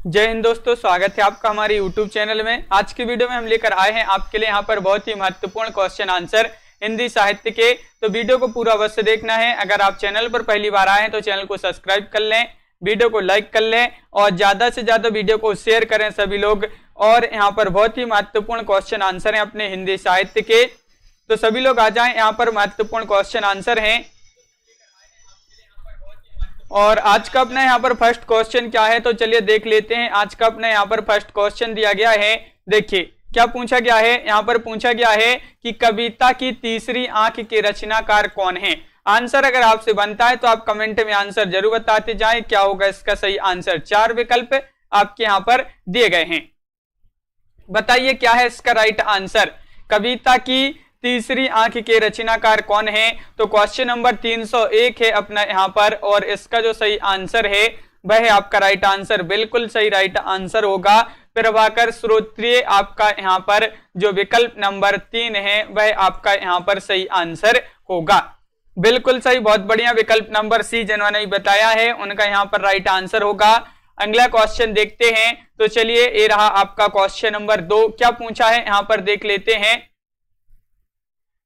जय हिंद दोस्तों, स्वागत है आपका हमारे YouTube चैनल में। आज की वीडियो में हम लेकर आए हैं आपके लिए यहाँ पर बहुत ही महत्वपूर्ण क्वेश्चन आंसर हिंदी साहित्य के। तो वीडियो को पूरा अवश्य देखना है। अगर आप चैनल पर पहली बार आए हैं तो चैनल को सब्सक्राइब कर लें, वीडियो को लाइक कर लें और ज्यादा से ज्यादा वीडियो को शेयर करें सभी लोग। और यहाँ पर बहुत ही महत्वपूर्ण क्वेश्चन आंसर है अपने हिंदी साहित्य के, तो सभी लोग आ जाएं। यहाँ पर महत्वपूर्ण क्वेश्चन आंसर हैं और आज का अपना यहाँ पर फर्स्ट क्वेश्चन क्या है तो चलिए देख लेते हैं। आज का अपना यहाँ पर फर्स्ट क्वेश्चन दिया गया है। देखिए क्या पूछा गया है। यहाँ पर पूछा गया है कि कविता की तीसरी आंख के रचनाकार कौन है। आंसर अगर आपसे बनता है तो आप कमेंट में आंसर जरूर बताते जाएं। क्या होगा इसका सही आंसर। 4 विकल्प आपके यहाँ पर दिए गए हैं, बताइए क्या है इसका राइट आंसर। कविता की तीसरी आंख के रचनाकार कौन है। तो क्वेश्चन नंबर 301 है अपना यहाँ पर, और इसका जो सही आंसर है वह है आपका राइट आंसर। बिल्कुल सही राइट आंसर होगा प्रभाकर श्रोत्रिय। आपका यहाँ पर जो विकल्प नंबर 3 है वह आपका यहाँ पर सही आंसर होगा। बिल्कुल सही, बहुत बढ़िया। विकल्प नंबर सी जिन्होंने बताया है उनका यहाँ पर राइट आंसर होगा। अगला क्वेश्चन देखते हैं। तो चलिए ये रहा आपका क्वेश्चन नंबर 2। क्या पूछा है यहाँ पर देख लेते हैं।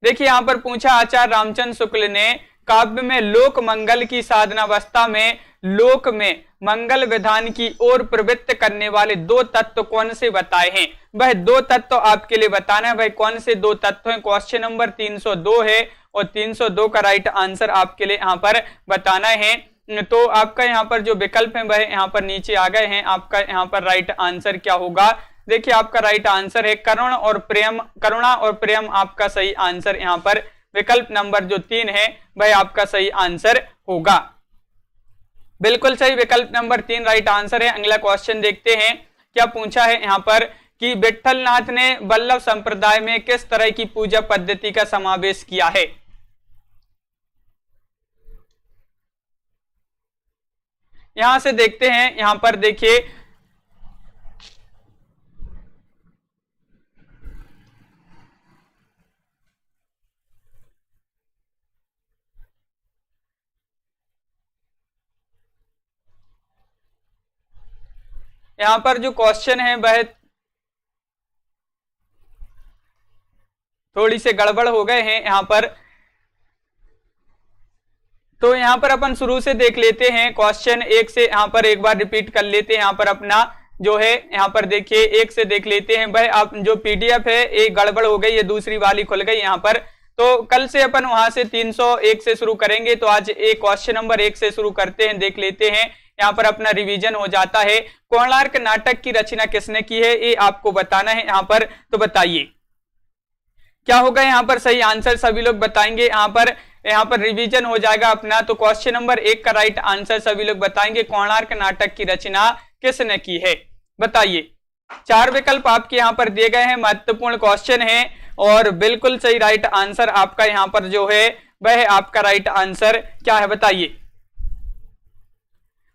देखिए यहाँ पर पूछा, आचार्य रामचंद्र शुक्ल ने काव्य में लोक मंगल की साधनावस्था में लोक में मंगल विधान की ओर प्रवृत्त करने वाले 2 तत्व कौन से बताए हैं। वह 2 तत्व आपके लिए बताना है। वह कौन से 2 तत्व हैं। क्वेश्चन नंबर 302 है और 302 का राइट आंसर आपके लिए यहाँ पर बताना है। तो आपका यहाँ पर जो विकल्प है वह यहाँ पर नीचे आ गए हैं। आपका यहाँ पर राइट आंसर क्या होगा। देखिए आपका राइट आंसर है करुणा और प्रेम आपका सही आंसर यहाँ पर विकल्प नंबर जो 3 है वह आपका सही आंसर होगा। बिल्कुल सही, विकल्प नंबर 3 राइट आंसर है। अगला क्वेश्चन देखते हैं। क्या पूछा है यहाँ पर कि विट्ठलनाथ ने वल्लभ संप्रदाय में किस तरह की पूजा पद्धति का समावेश किया है। यहां से देखते हैं। यहां पर देखिए यहां पर जो क्वेश्चन है वह थोड़ी से गड़बड़ हो गए हैं यहाँ पर। तो यहाँ पर अपन शुरू से देख लेते हैं। क्वेश्चन 1 से यहाँ पर एक बार रिपीट कर लेते हैं। यहाँ पर अपना जो है यहाँ पर देखिए 1 से देख लेते हैं। भाई आप जो पीडीएफ है एक गड़बड़ हो गई, ये दूसरी वाली खुल गई यहाँ पर। तो कल से अपन वहां से 301 से शुरू करेंगे। तो आज एक क्वेश्चन नंबर 1 से शुरू करते हैं, देख लेते हैं। यहाँ पर अपना रिवीजन हो जाता है। कोणार्क नाटक की रचना किसने की है ये आपको बताना है यहाँ पर। तो बताइए क्या होगा यहाँ पर सही आंसर। सभी लोग बताएंगे। यहाँ पर रिवीजन हो जाएगा अपना। तो क्वेश्चन नंबर 1 का राइट आंसर सभी लोग बताएंगे, कोणार्क नाटक की रचना किसने की है। बताइए 4 विकल्प आपके यहाँ पर दिए गए हैं। महत्वपूर्ण क्वेश्चन है और बिल्कुल सही राइट आंसर आपका यहाँ पर जो है वह आपका राइट आंसर क्या है बताइए।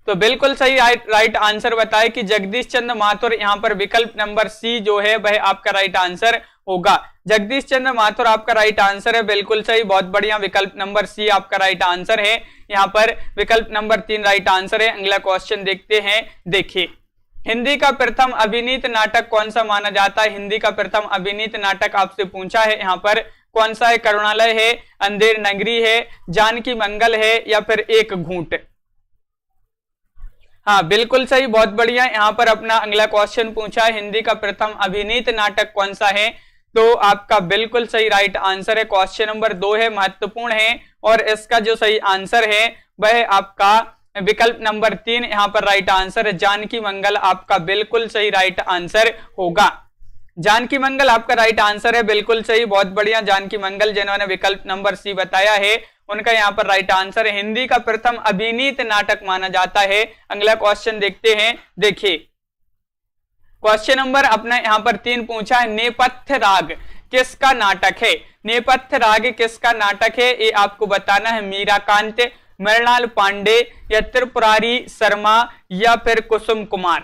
तो बिल्कुल सही राइट आंसर बताए कि जगदीश चंद्र माथुर। यहाँ पर विकल्प नंबर सी जो है वह आपका राइट आंसर होगा। जगदीश चंद्र माथुर आपका राइट आंसर है। बिल्कुल सही, बहुत बढ़िया। विकल्प नंबर सी आपका राइट आंसर है। यहाँ पर विकल्प नंबर 3 राइट आंसर है। अगला क्वेश्चन देखते हैं। देखिए हिंदी का प्रथम अभिनीत नाटक कौन सा माना जाता है। हिंदी का प्रथम अभिनीत नाटक आपसे पूछा है यहाँ पर कौन सा है। करुणालय है, अंधेर नगरी है, जानकी मंगल है या फिर एक घूंट। हाँ बिल्कुल सही, बहुत बढ़िया। यहाँ पर अपना अगला क्वेश्चन पूछा है हिंदी का प्रथम अभिनीत नाटक कौन सा है। तो आपका बिल्कुल सही राइट आंसर है क्वेश्चन नंबर 2 है, महत्वपूर्ण है। और इसका जो सही आंसर है वह आपका विकल्प नंबर 3 यहाँ पर राइट आंसर है। जानकी मंगल आपका बिल्कुल सही राइट आंसर होगा। जानकी मंगल आपका राइट आंसर है। बिल्कुल सही, बहुत बढ़िया। जानकी मंगल जिन्होंने विकल्प नंबर सी बताया है उनका यहाँ पर राइट आंसर है। हिंदी का प्रथम अभिनीत नाटक माना जाता है। अगला क्वेश्चन देखते हैं। देखिए क्वेश्चन नंबर अपना यहाँ पर 3 पूछा है, नेपथ्य राग किसका नाटक है। नेपथ्य राग किसका नाटक है ये आपको बताना है। मीराकांत, मृणाल पांडे या त्रिपुरारी शर्मा या फिर कुसुम कुमार।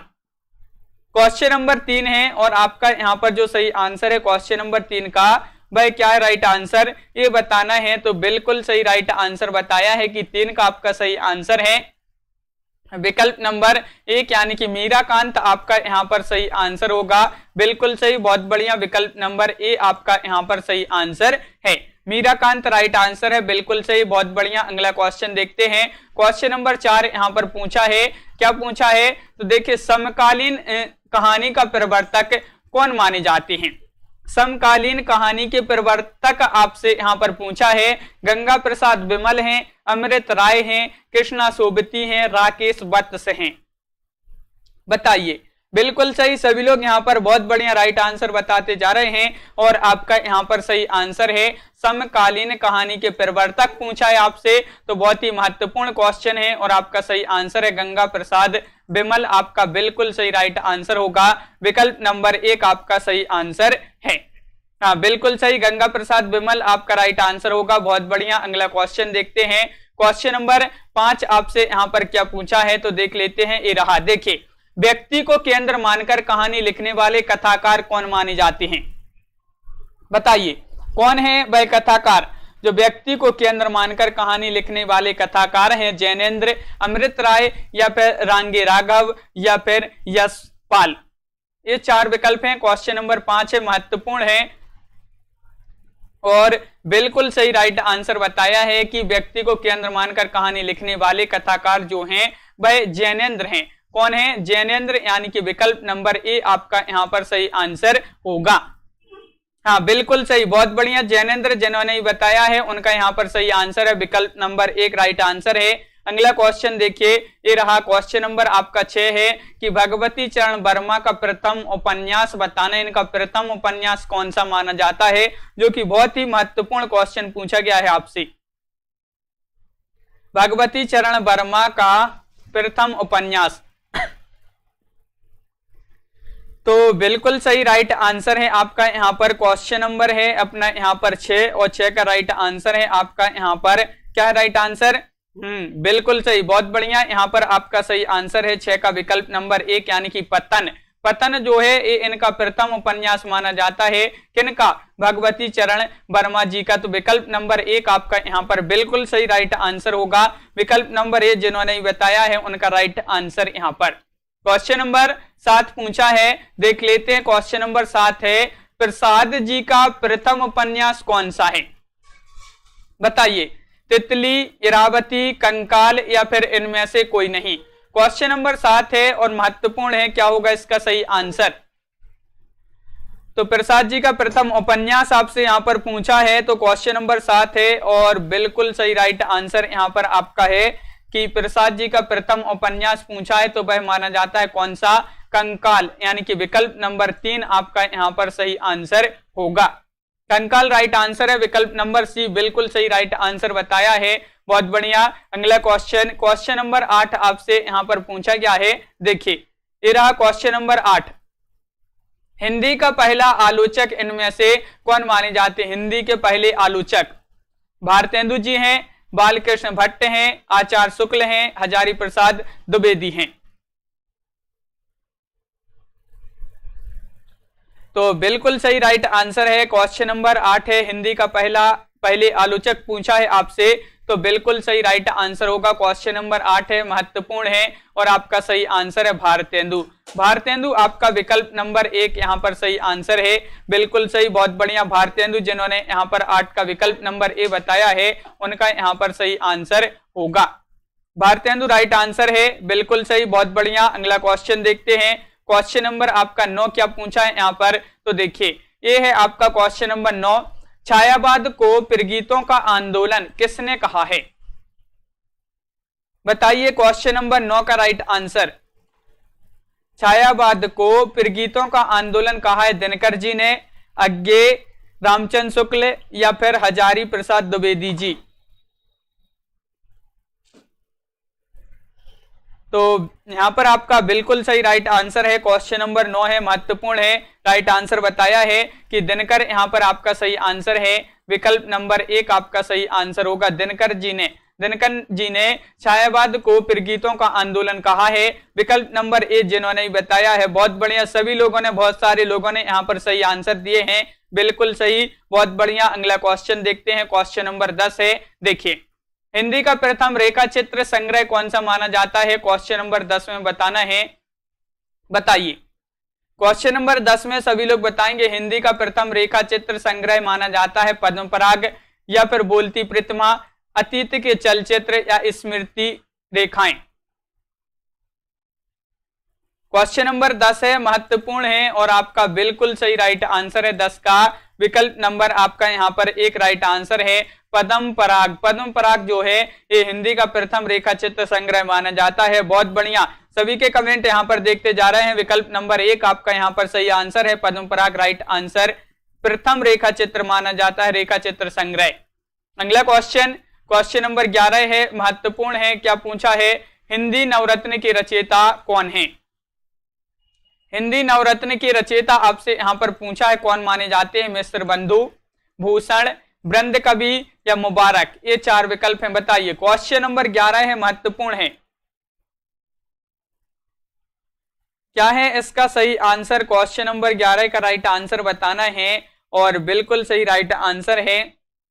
क्वेश्चन नंबर 3 है और आपका यहाँ पर जो सही आंसर है क्वेश्चन नंबर 3 का वह क्या है राइट आंसर ये बताना है। तो बिल्कुल सही राइट आंसर बताया है कि 3 का आपका सही आंसर है। विकल्प नंबर 1 यानी कि मीराकांत आपका यहाँ पर सही आंसर होगा। बिल्कुल सही, बहुत बढ़िया, विकल्प नंबर ए आपका यहाँ पर सही आंसर है। मीराकांत राइट आंसर है, बिल्कुल सही, बहुत बढ़िया। अगला क्वेश्चन देखते हैं। क्वेश्चन नंबर 4 यहाँ पर पूछा है, क्या पूछा है तो देखिए, समकालीन कहानी का प्रवर्तक कौन माने जाते हैं? समकालीन कहानी के प्रवर्तक आपसे यहाँ पर पूछा है। गंगा प्रसाद विमल हैं, अमृत राय हैं, कृष्णा सोबती हैं, राकेश वत्स हैं। बताइए। बिल्कुल सही, सभी लोग यहाँ पर बहुत बढ़िया राइट आंसर बताते जा रहे हैं और आपका यहाँ पर सही आंसर है समकालीन कहानी के प्रवर्तक पूछा है आपसे, तो बहुत ही महत्वपूर्ण क्वेश्चन है और आपका सही आंसर है गंगा प्रसाद विमल, आपका बिल्कुल सही राइट आंसर होगा। विकल्प नंबर 1 आपका सही आंसर है। हाँ, बिल्कुल सही, गंगा प्रसाद विमल आपका राइट आंसर होगा, बहुत बढ़िया। अगला क्वेश्चन देखते हैं। क्वेश्चन नंबर 5 आपसे यहाँ पर क्या पूछा है तो देख लेते हैं। ये रहा, देखिए, व्यक्ति को केंद्र मानकर कहानी लिखने वाले कथाकार कौन माने जाते हैं? बताइए, कौन है वह कथाकार जो व्यक्ति को केंद्र मानकर कहानी लिखने वाले कथाकार हैं? जैनेन्द्र, अमृत राय, या फिर रांगे राघव, या फिर यशपाल। ये 4 विकल्प हैं। क्वेश्चन नंबर 5 है, महत्वपूर्ण है और बिल्कुल सही राइट आंसर बताया है कि व्यक्ति को केंद्र मानकर कहानी लिखने वाले कथाकार जो हैं वह जैनेन्द्र हैं। कौन है? जैनेन्द्र, यानी कि विकल्प नंबर ए आपका यहाँ पर सही आंसर होगा। हाँ, बिल्कुल सही, बहुत बढ़िया। जैनेन्द्र जिन्होंने बताया है उनका यहाँ पर सही आंसर है, विकल्प नंबर 1 राइट आंसर है। अगला क्वेश्चन देखिए, ये रहा। क्वेश्चन नंबर आपका 6 है कि भगवती चरण वर्मा का प्रथम उपन्यास बताना। इनका प्रथम उपन्यास कौन सा माना जाता है? जो कि बहुत ही महत्वपूर्ण क्वेश्चन पूछा गया है आपसे। भगवती चरण वर्मा का प्रथम उपन्यास, तो बिल्कुल सही राइट आंसर है आपका यहाँ पर। क्वेश्चन नंबर है अपना यहाँ पर 6 और 6 का राइट आंसर है आपका यहाँ पर क्या है राइट आंसर? बिल्कुल सही, बहुत बढ़िया। यहाँ पर आपका सही आंसर है 6 का विकल्प नंबर 1 यानी कि पतन। पतन जो है ये इनका प्रथम उपन्यास माना जाता है। किनका? भगवती चरण वर्मा जी का। तो विकल्प नंबर 1 आपका यहाँ पर बिल्कुल सही राइट आंसर होगा। विकल्प नंबर 1 जिन्होंने बताया है उनका राइट आंसर यहाँ पर। क्वेश्चन नंबर 7 पूछा है, देख लेते हैं। क्वेश्चन नंबर 7 है, प्रसाद जी का प्रथम उपन्यास कौन सा है? बताइए, तितली, इरावती, कंकाल, या फिर इनमें से कोई नहीं। क्वेश्चन नंबर 7 है और महत्वपूर्ण है, क्या होगा इसका सही आंसर? तो प्रसाद जी का प्रथम उपन्यास आपसे यहां पर पूछा है, तो क्वेश्चन नंबर 7 है और बिल्कुल सही राइट आंसर यहां पर आपका है कि प्रसाद जी का प्रथम उपन्यास पूछा है तो वह माना जाता है कौन सा? कंकाल, यानी कि विकल्प नंबर 3 आपका यहां पर सही आंसर होगा। कंकाल राइट आंसर है। विकल्प नंबर सी बिल्कुल सही राइट आंसर बताया है, बहुत बढ़िया। अगला क्वेश्चन, क्वेश्चन नंबर 8 आपसे यहां पर पूछा गया है। देखिए, ये रहा क्वेश्चन नंबर 8। हिंदी का पहला आलोचक इनमें से कौन माने जाते हैं? हिंदी के पहले आलोचक भारतेंदु जी हैं, बालकृष्ण भट्ट हैं, आचार्य शुक्ल हैं, हजारी प्रसाद द्विवेदी हैं। तो बिल्कुल सही राइट आंसर है। क्वेश्चन नंबर 8 है, हिंदी का पहले आलोचक पूछा है आपसे, तो बिल्कुल सही राइट आंसर होगा। क्वेश्चन नंबर 8 है, महत्वपूर्ण है और आपका सही आंसर है भारतेंदु। भारतेंदु आपका विकल्प नंबर 1 यहाँ पर सही आंसर है, बिल्कुल सही, बहुत बढ़िया। भारतेंदु जिन्होंने यहाँ पर 8 का विकल्प नंबर ए बताया है उनका यहाँ पर सही आंसर होगा। भारतेंदु राइट आंसर है, बिल्कुल सही, बहुत बढ़िया। अगला क्वेश्चन देखते हैं। क्वेश्चन नंबर आपका 9 क्या पूछा है यहाँ पर? तो देखिए, ये है आपका क्वेश्चन नंबर 9। छायावाद को प्रगीतों का आंदोलन किसने कहा है? बताइए क्वेश्चन नंबर 9 का राइट आंसर। छायावाद को प्रगीतों का आंदोलन कहा है दिनकर जी ने, अज्ञे, रामचंद्र शुक्ल, या फिर हजारी प्रसाद द्विवेदी जी। तो यहां पर आपका बिल्कुल सही राइट आंसर है। क्वेश्चन नंबर 9 है, महत्वपूर्ण है, राइट आंसर बताया है कि दिनकर यहां पर आपका सही आंसर है। विकल्प नंबर 1 आपका सही आंसर होगा। दिनकर जी ने छायावाद को प्रगीतों का आंदोलन कहा है। विकल्प नंबर 1 जिन्होंने बताया है, बहुत बढ़िया। सभी लोगों ने, बहुत सारे लोगों ने यहाँ पर सही आंसर दिए हैं, बिल्कुल सही, बहुत बढ़िया। अगला क्वेश्चन देखते हैं। क्वेश्चन नंबर 10 है, देखिए, हिंदी का प्रथम रेखा चित्र संग्रह कौन सा माना जाता है? क्वेश्चन नंबर 10 में बताना है, बताइए। क्वेश्चन नंबर 10 में सभी लोग बताएंगे हिंदी का प्रथम रेखा चित्र संग्रह माना जाता है पद्म पराग, या फिर बोलती प्रतिमा, अतीत के चलचित्र, या स्मृति रेखाएं। क्वेश्चन नंबर 10 है, महत्वपूर्ण है और आपका बिल्कुल सही राइट आंसर है 10 का विकल्प नंबर आपका यहाँ पर एक राइट आंसर है पद्म पराग। पद्म पराग जो है ये हिंदी का प्रथम रेखा चित्र संग्रह माना जाता है। बहुत बढ़िया, सभी के कमेंट यहाँ पर देखते जा रहे हैं। विकल्प नंबर एक आपका यहाँ पर सही आंसर है पद्म पराग राइट आंसर, प्रथम रेखा चित्र माना जाता है रेखा चित्र संग्रह। अगला क्वेश्चन, क्वेश्चन नंबर 11 है, महत्वपूर्ण है। क्या पूछा है? हिंदी नवरत्न के रचयिता कौन है? हिंदी नवरत्न के रचयिता आपसे यहां पर पूछा है कौन माने जाते हैं? मिश्र बंधु, भूषण, वृंद कवि, या मुबारक। ये चार विकल्प हैं, बताइए। क्वेश्चन नंबर 11 है, महत्वपूर्ण है। क्या है इसका सही आंसर? क्वेश्चन नंबर 11 का राइट आंसर बताना है और बिल्कुल सही राइट आंसर है।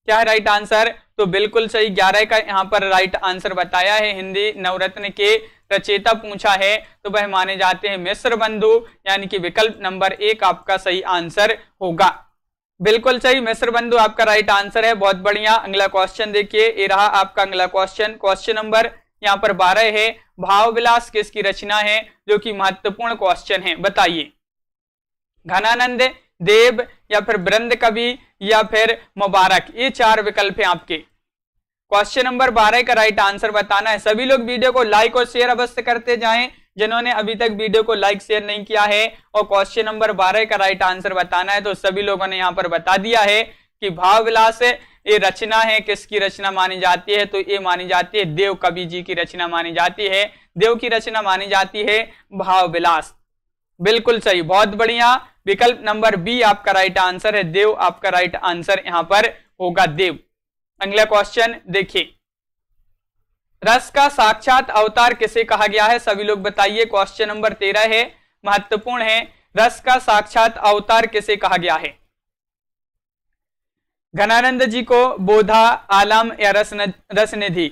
क्या है राइट आंसर? तो बिल्कुल सही 11 का यहाँ पर राइट आंसर बताया है। हिंदी नवरत्न के रचयिता पूछा है तो वह माने जाते हैं मिश्र बंधु, यानी कि विकल्प नंबर एक आपका सही आंसर होगा। बिल्कुल सही, मिश्र बंधु आपका राइट आंसर है। बहुत बढ़िया। अगला क्वेश्चन देखिए, ये रहा आपका अगला क्वेश्चन। क्वेश्चन नंबर यहाँ पर 12 है, भाव विलास किसकी रचना है? जो कि महत्वपूर्ण क्वेश्चन है, बताइए। घनानंद, देव, या फिर वृंद कवि, या फिर मुबारक। ये चार विकल्प हैं आपके। क्वेश्चन नंबर 12 का राइट आंसर बताना है। सभी लोग वीडियो को लाइक और शेयर अवश्य करते जाएं जिन्होंने अभी तक वीडियो को लाइक शेयर नहीं किया है। और क्वेश्चन नंबर 12 का राइट आंसर बताना है। तो सभी लोगों ने यहाँ पर बता दिया है कि भाव विलास ये रचना है, किसकी रचना मानी जाती है? तो ये मानी जाती है देव कवि जी की रचना मानी जाती है। देव की रचना मानी जाती है भाव विलास। बिल्कुल सही, बहुत बढ़िया। विकल्प नंबर बी आपका राइट आंसर है, देव आपका राइट आंसर यहाँ पर होगा, देव। अगला क्वेश्चन देखिए, रस का साक्षात अवतार किसे कहा गया है? सभी लोग बताइए। क्वेश्चन नंबर 13 है, महत्वपूर्ण है। रस का साक्षात अवतार किसे कहा गया है? घनानंद जी को, बोधा, आलम, या रसनिधि।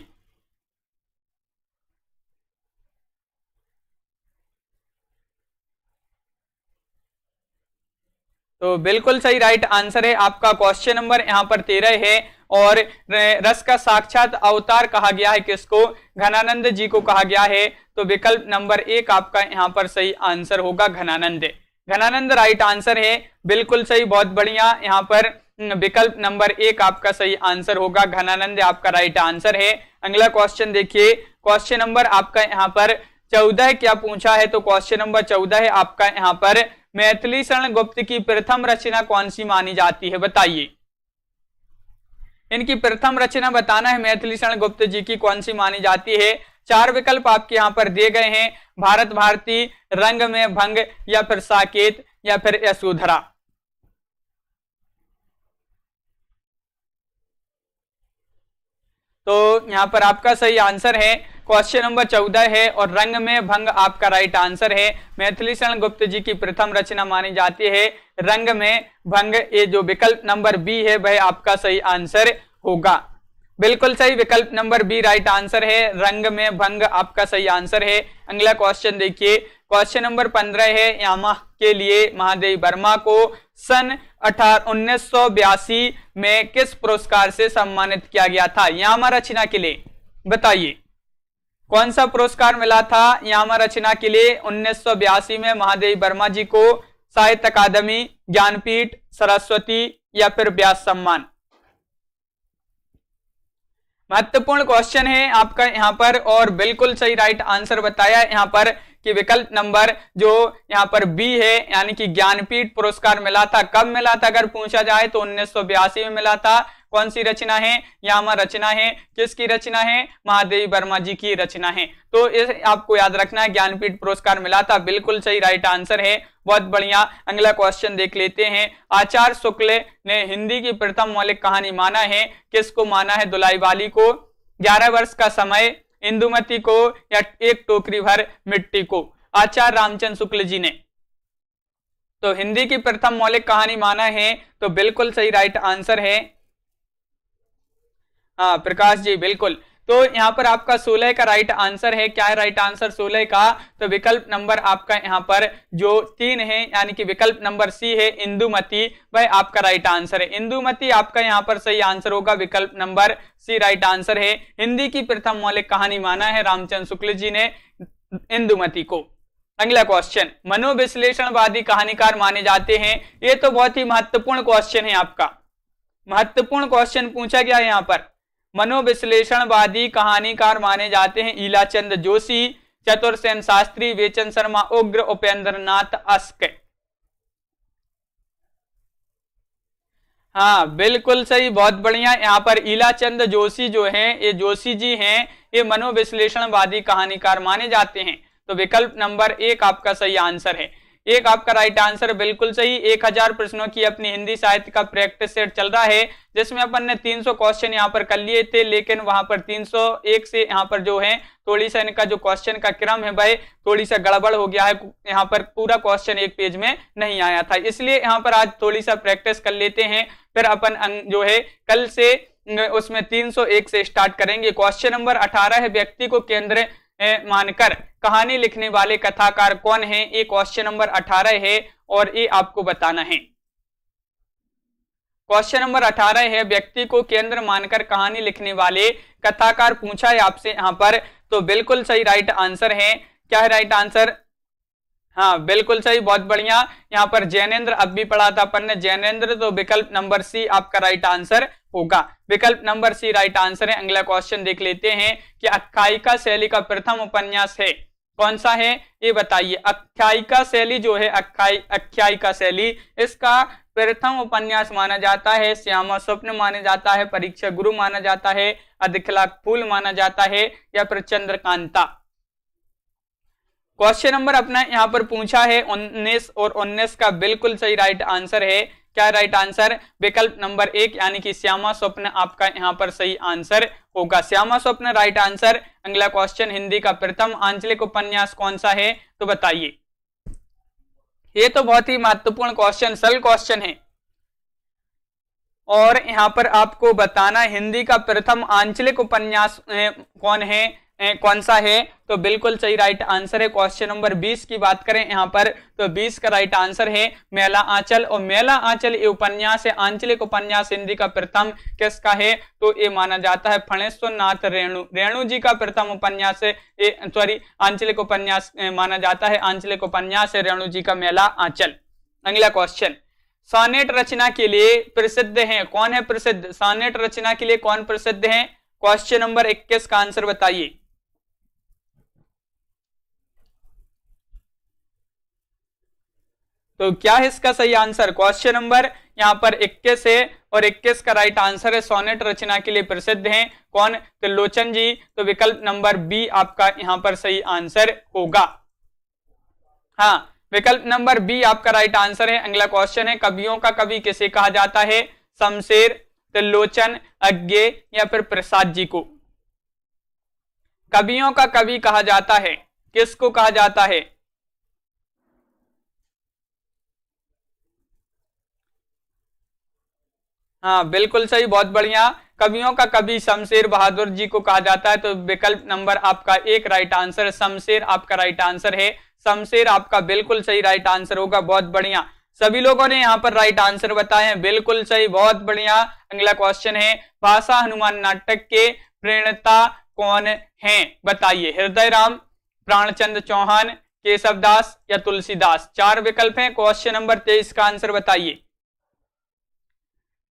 तो बिल्कुल सही राइट आंसर है आपका क्वेश्चन नंबर यहाँ पर 13 है। और रस का साक्षात अवतार कहा गया है किसको? घनानंद जी को कहा गया है। तो विकल्प नंबर एक आपका यहाँ पर सही आंसर होगा, घनानंद। घनानंद राइट आंसर है, बिल्कुल सही, बहुत बढ़िया। यहाँ पर विकल्प नंबर एक आपका सही आंसर होगा, घनानंद आपका राइट आंसर है। अगला क्वेश्चन देखिए, क्वेश्चन नंबर आपका यहाँ पर 14 क्या पूछा है? तो क्वेश्चन नंबर 14 है आपका यहाँ पर, मैथिली शरण गुप्त की प्रथम रचना कौन सी मानी जाती है? बताइए। इनकी प्रथम रचना बताना है, मैथिली शरण गुप्त जी की कौन सी मानी जाती है। चार विकल्प आपके यहाँ पर दिए गए हैं, भारत भारती, रंग में भंग, या फिर साकेत, या फिर यशोधरा। तो यहाँ पर आपका सही आंसर है क्वेश्चन नंबर 14 है और रंग में भंग आपका राइट आंसर है। मैथिली शरण गुप्त जी की प्रथम रचना मानी जाती है रंग में भंग। ये जो विकल्प नंबर बी है वह आपका सही आंसर होगा। बिल्कुल सही, विकल्प नंबर बी राइट आंसर है, रंग में भंग आपका सही आंसर है। अगला क्वेश्चन देखिए, क्वेश्चन नंबर 15 है, यामा के लिए महादेवी वर्मा को सन 1982 में किस पुरस्कार से सम्मानित किया गया था? यामा रचना के लिए बताइए कौन सा पुरस्कार मिला था यामा रचना के लिए 1982 में महादेवी वर्मा जी को? साहित्य अकादमी, ज्ञानपीठ, सरस्वती, या फिर व्यास सम्मान। महत्वपूर्ण क्वेश्चन है आपका यहाँ पर और बिल्कुल सही राइट आंसर बताया यहाँ पर कि विकल्प नंबर जो यहाँ पर बी है, यानी कि ज्ञानपीठ पुरस्कार मिला था। कब मिला था अगर पूछा जाए तो 1982 में मिला था। कौन सी रचना है? यामा रचना है। किसकी रचना है? महादेवी वर्मा जी की रचना है। तो इस आपको याद रखना है, ज्ञानपीठ पुरस्कार मिला था। बिल्कुल सही राइट आंसर है, बहुत बढ़िया। अगला क्वेश्चन देख लेते हैं, आचार्य शुक्ल ने हिंदी की प्रथम मौलिक कहानी माना है? किसको माना है? दुलाई वाली को, 11 वर्ष का समय, इंदुमती को, या एक टोकरी भर मिट्टी को? आचार्य रामचंद्र शुक्ल जी ने तो हिंदी की प्रथम मौलिक कहानी माना है। तो बिल्कुल सही राइट आंसर है हाँ प्रकाश जी, बिल्कुल। तो यहाँ पर आपका 16 का राइट आंसर है। क्या है राइट आंसर 16 का? तो विकल्प नंबर आपका यहाँ पर जो 3 है यानी कि विकल्प नंबर सी है इंदुमती, वह आपका राइट आंसर है। इंदुमती आपका यहाँ पर सही आंसर होगा, विकल्प नंबर सी राइट आंसर है। हिंदी की प्रथम मौलिक कहानी माना है रामचंद्र शुक्ल जी ने इंदुमती को। अगला क्वेश्चन, मनोविश्लेषणवादी कहानीकार माने जाते हैं। ये तो बहुत ही महत्वपूर्ण क्वेश्चन है आपका, महत्वपूर्ण क्वेश्चन पूछा गया है यहाँ पर। मनोविश्लेषणवादी कहानीकार माने जाते हैं ईलाचंद जोशी, चतुरसेन शास्त्री, वेचन शर्मा उग्र, उपेंद्र नाथ अस्क। हाँ बिल्कुल सही, बहुत बढ़िया। यहाँ पर ईलाचंद जोशी जो हैं, ये जोशी जी हैं, ये मनोविश्लेषणवादी कहानीकार माने जाते हैं। तो विकल्प नंबर 1 आपका सही आंसर है। 1 आपका राइट आंसर बिल्कुल सही। 1000 प्रश्नों की अपनी हिंदी साहित्य का प्रैक्टिस सेट चल रहा है, जिसमें अपन ने 300 क्वेश्चन यहाँ पर कर लिए थे, लेकिन वहां पर 301 से यहाँ पर जो है थोड़ी सा इनका जो क्वेश्चन का क्रम है भाई थोड़ी सा गड़बड़ हो गया है। यहाँ पर पूरा क्वेश्चन एक पेज में नहीं आया था, इसलिए यहाँ पर आज थोड़ी सा प्रैक्टिस कर लेते हैं, फिर अपन जो है कल से उसमें 301 से स्टार्ट करेंगे। क्वेश्चन नंबर 18 है, व्यक्ति को केंद्र मानकर कहानी लिखने वाले कथाकार कौन है? ये क्वेश्चन नंबर 18 है और ये आपको बताना है। क्वेश्चन नंबर 18 है, व्यक्ति को केंद्र मानकर कहानी लिखने वाले कथाकार पूछा है आपसे यहाँ पर। तो बिल्कुल सही राइट आंसर है। क्या है राइट आंसर? हाँ बिल्कुल सही, बहुत बढ़िया। यहाँ पर जैनेन्द्र अब भी पढ़ा था अपन ने, जैनेन्द्र, तो विकल्प नंबर सी आपका राइट आंसर होगा। विकल्प नंबर सी राइट आंसर है। अगला क्वेश्चन देख लेते हैं कि आख्यायिका शैली का प्रथम उपन्यास है कौन सा है, ये बताइए। आख्यायिका शैली जो है, आख्यायिका शैली, इसका प्रथम उपन्यास माना जाता है श्यामा स्वप्न माना जाता है, परीक्षा गुरु माना जाता है, अधिकलाक फूल माना जाता है, या फिर चंद्रकांता। क्वेश्चन नंबर अपना यहाँ पर पूछा है 19 और 19 का बिल्कुल सही राइट आंसर है। क्या राइट आंसर? विकल्प नंबर 1 यानी कि श्यामा स्वप्न आपका यहाँ पर सही आंसर होगा। श्यामा स्वप्न राइट आंसर। अगला क्वेश्चन, हिंदी का प्रथम आंचलिक उपन्यास कौन सा है, तो बताइए। ये तो बहुत ही महत्वपूर्ण क्वेश्चन, सरल क्वेश्चन है, और यहाँ पर आपको बताना हिंदी का प्रथम आंचलिक उपन्यास कौन है, कौन सा है। तो बिल्कुल सही राइट आंसर है। क्वेश्चन नंबर 20 की बात करें यहाँ पर, तो 20 का राइट आंसर है मेला आंचल। और मेला आंचल ये उपन्यास है, आंचलिक उपन्यास हिंदी का प्रथम किसका है, तो ये माना जाता है फणेश्वर नाथ रेणु जी का प्रथम उपन्यास है, सॉरी आंचलिक उपन्यास माना जाता है, आंचलिक उपन्यास है रेणु जी का मेला आंचल। अगला क्वेश्चन, सोनेट रचना के लिए प्रसिद्ध है, कौन है प्रसिद्ध? सोनेट रचना के लिए कौन प्रसिद्ध है? क्वेश्चन नंबर 21 का आंसर बताइए। तो क्या है इसका सही आंसर? क्वेश्चन नंबर यहाँ पर 21 है और 21 का राइट आंसर है सोनेट रचना के लिए प्रसिद्ध हैं कौन? त्रिलोचन जी। तो विकल्प नंबर बी आपका यहाँ पर सही आंसर होगा। हाँ विकल्प नंबर बी आपका राइट आंसर है। अगला क्वेश्चन है, कवियों का कवि किसे कहा जाता है? शमशेर, त्रिलोचन, अज्ञे, या फिर प्रसाद जी को। कवियों का कवि कहा जाता है, किसको कहा जाता है? हाँ बिल्कुल सही, बहुत बढ़िया। कवियों का कवि शमशेर बहादुर जी को कहा जाता है। तो विकल्प नंबर आपका 1 राइट आंसर, शमशेर आपका राइट आंसर है। शमशेर आपका बिल्कुल सही राइट आंसर होगा, बहुत बढ़िया। सभी लोगों ने यहाँ पर राइट आंसर बताए हैं, बिल्कुल सही, बहुत बढ़िया। अगला क्वेश्चन है, भाषा हनुमान नाटक के प्रणेता कौन है, बताइए। हृदय राम, प्राणचंद्र चौहान, केशवदास, या तुलसीदास। 4 विकल्प हैं। क्वेश्चन नंबर 23 का आंसर बताइए।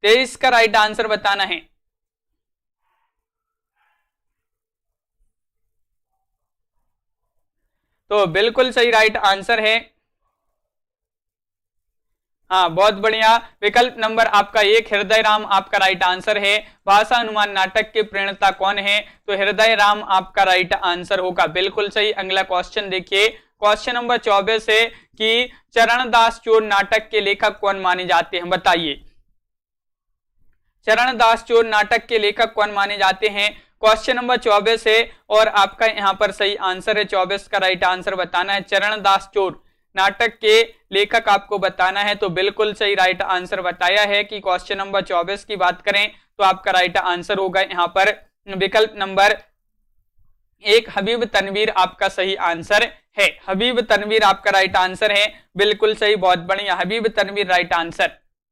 23 का राइट आंसर बताना है। तो बिल्कुल सही राइट आंसर है। हाँ बहुत बढ़िया, विकल्प नंबर आपका 1 हृदय राम आपका राइट आंसर है। भाषा हनुमान नाटक के प्रणेता कौन है, तो हृदय राम आपका राइट आंसर होगा, बिल्कुल सही। अगला क्वेश्चन देखिए, क्वेश्चन नंबर 24 है कि चरणदास चोर नाटक के लेखक कौन माने जाते हैं, बताइए। चरणदास चोर नाटक के लेखक कौन माने जाते हैं? क्वेश्चन नंबर 24 है और आपका यहाँ पर सही आंसर है। 24 का राइट आंसर बताना है। चरणदास चोर नाटक के लेखक आपको बताना है। तो बिल्कुल सही राइट आंसर बताया है कि क्वेश्चन नंबर 24 की बात करें तो आपका राइट आंसर होगा यहाँ पर विकल्प नंबर 1 हबीब तनवीर आपका सही आंसर है। हबीब तनवीर आपका राइट आंसर है, बिल्कुल सही, बहुत बढ़िया, हबीब तनवीर राइट आंसर।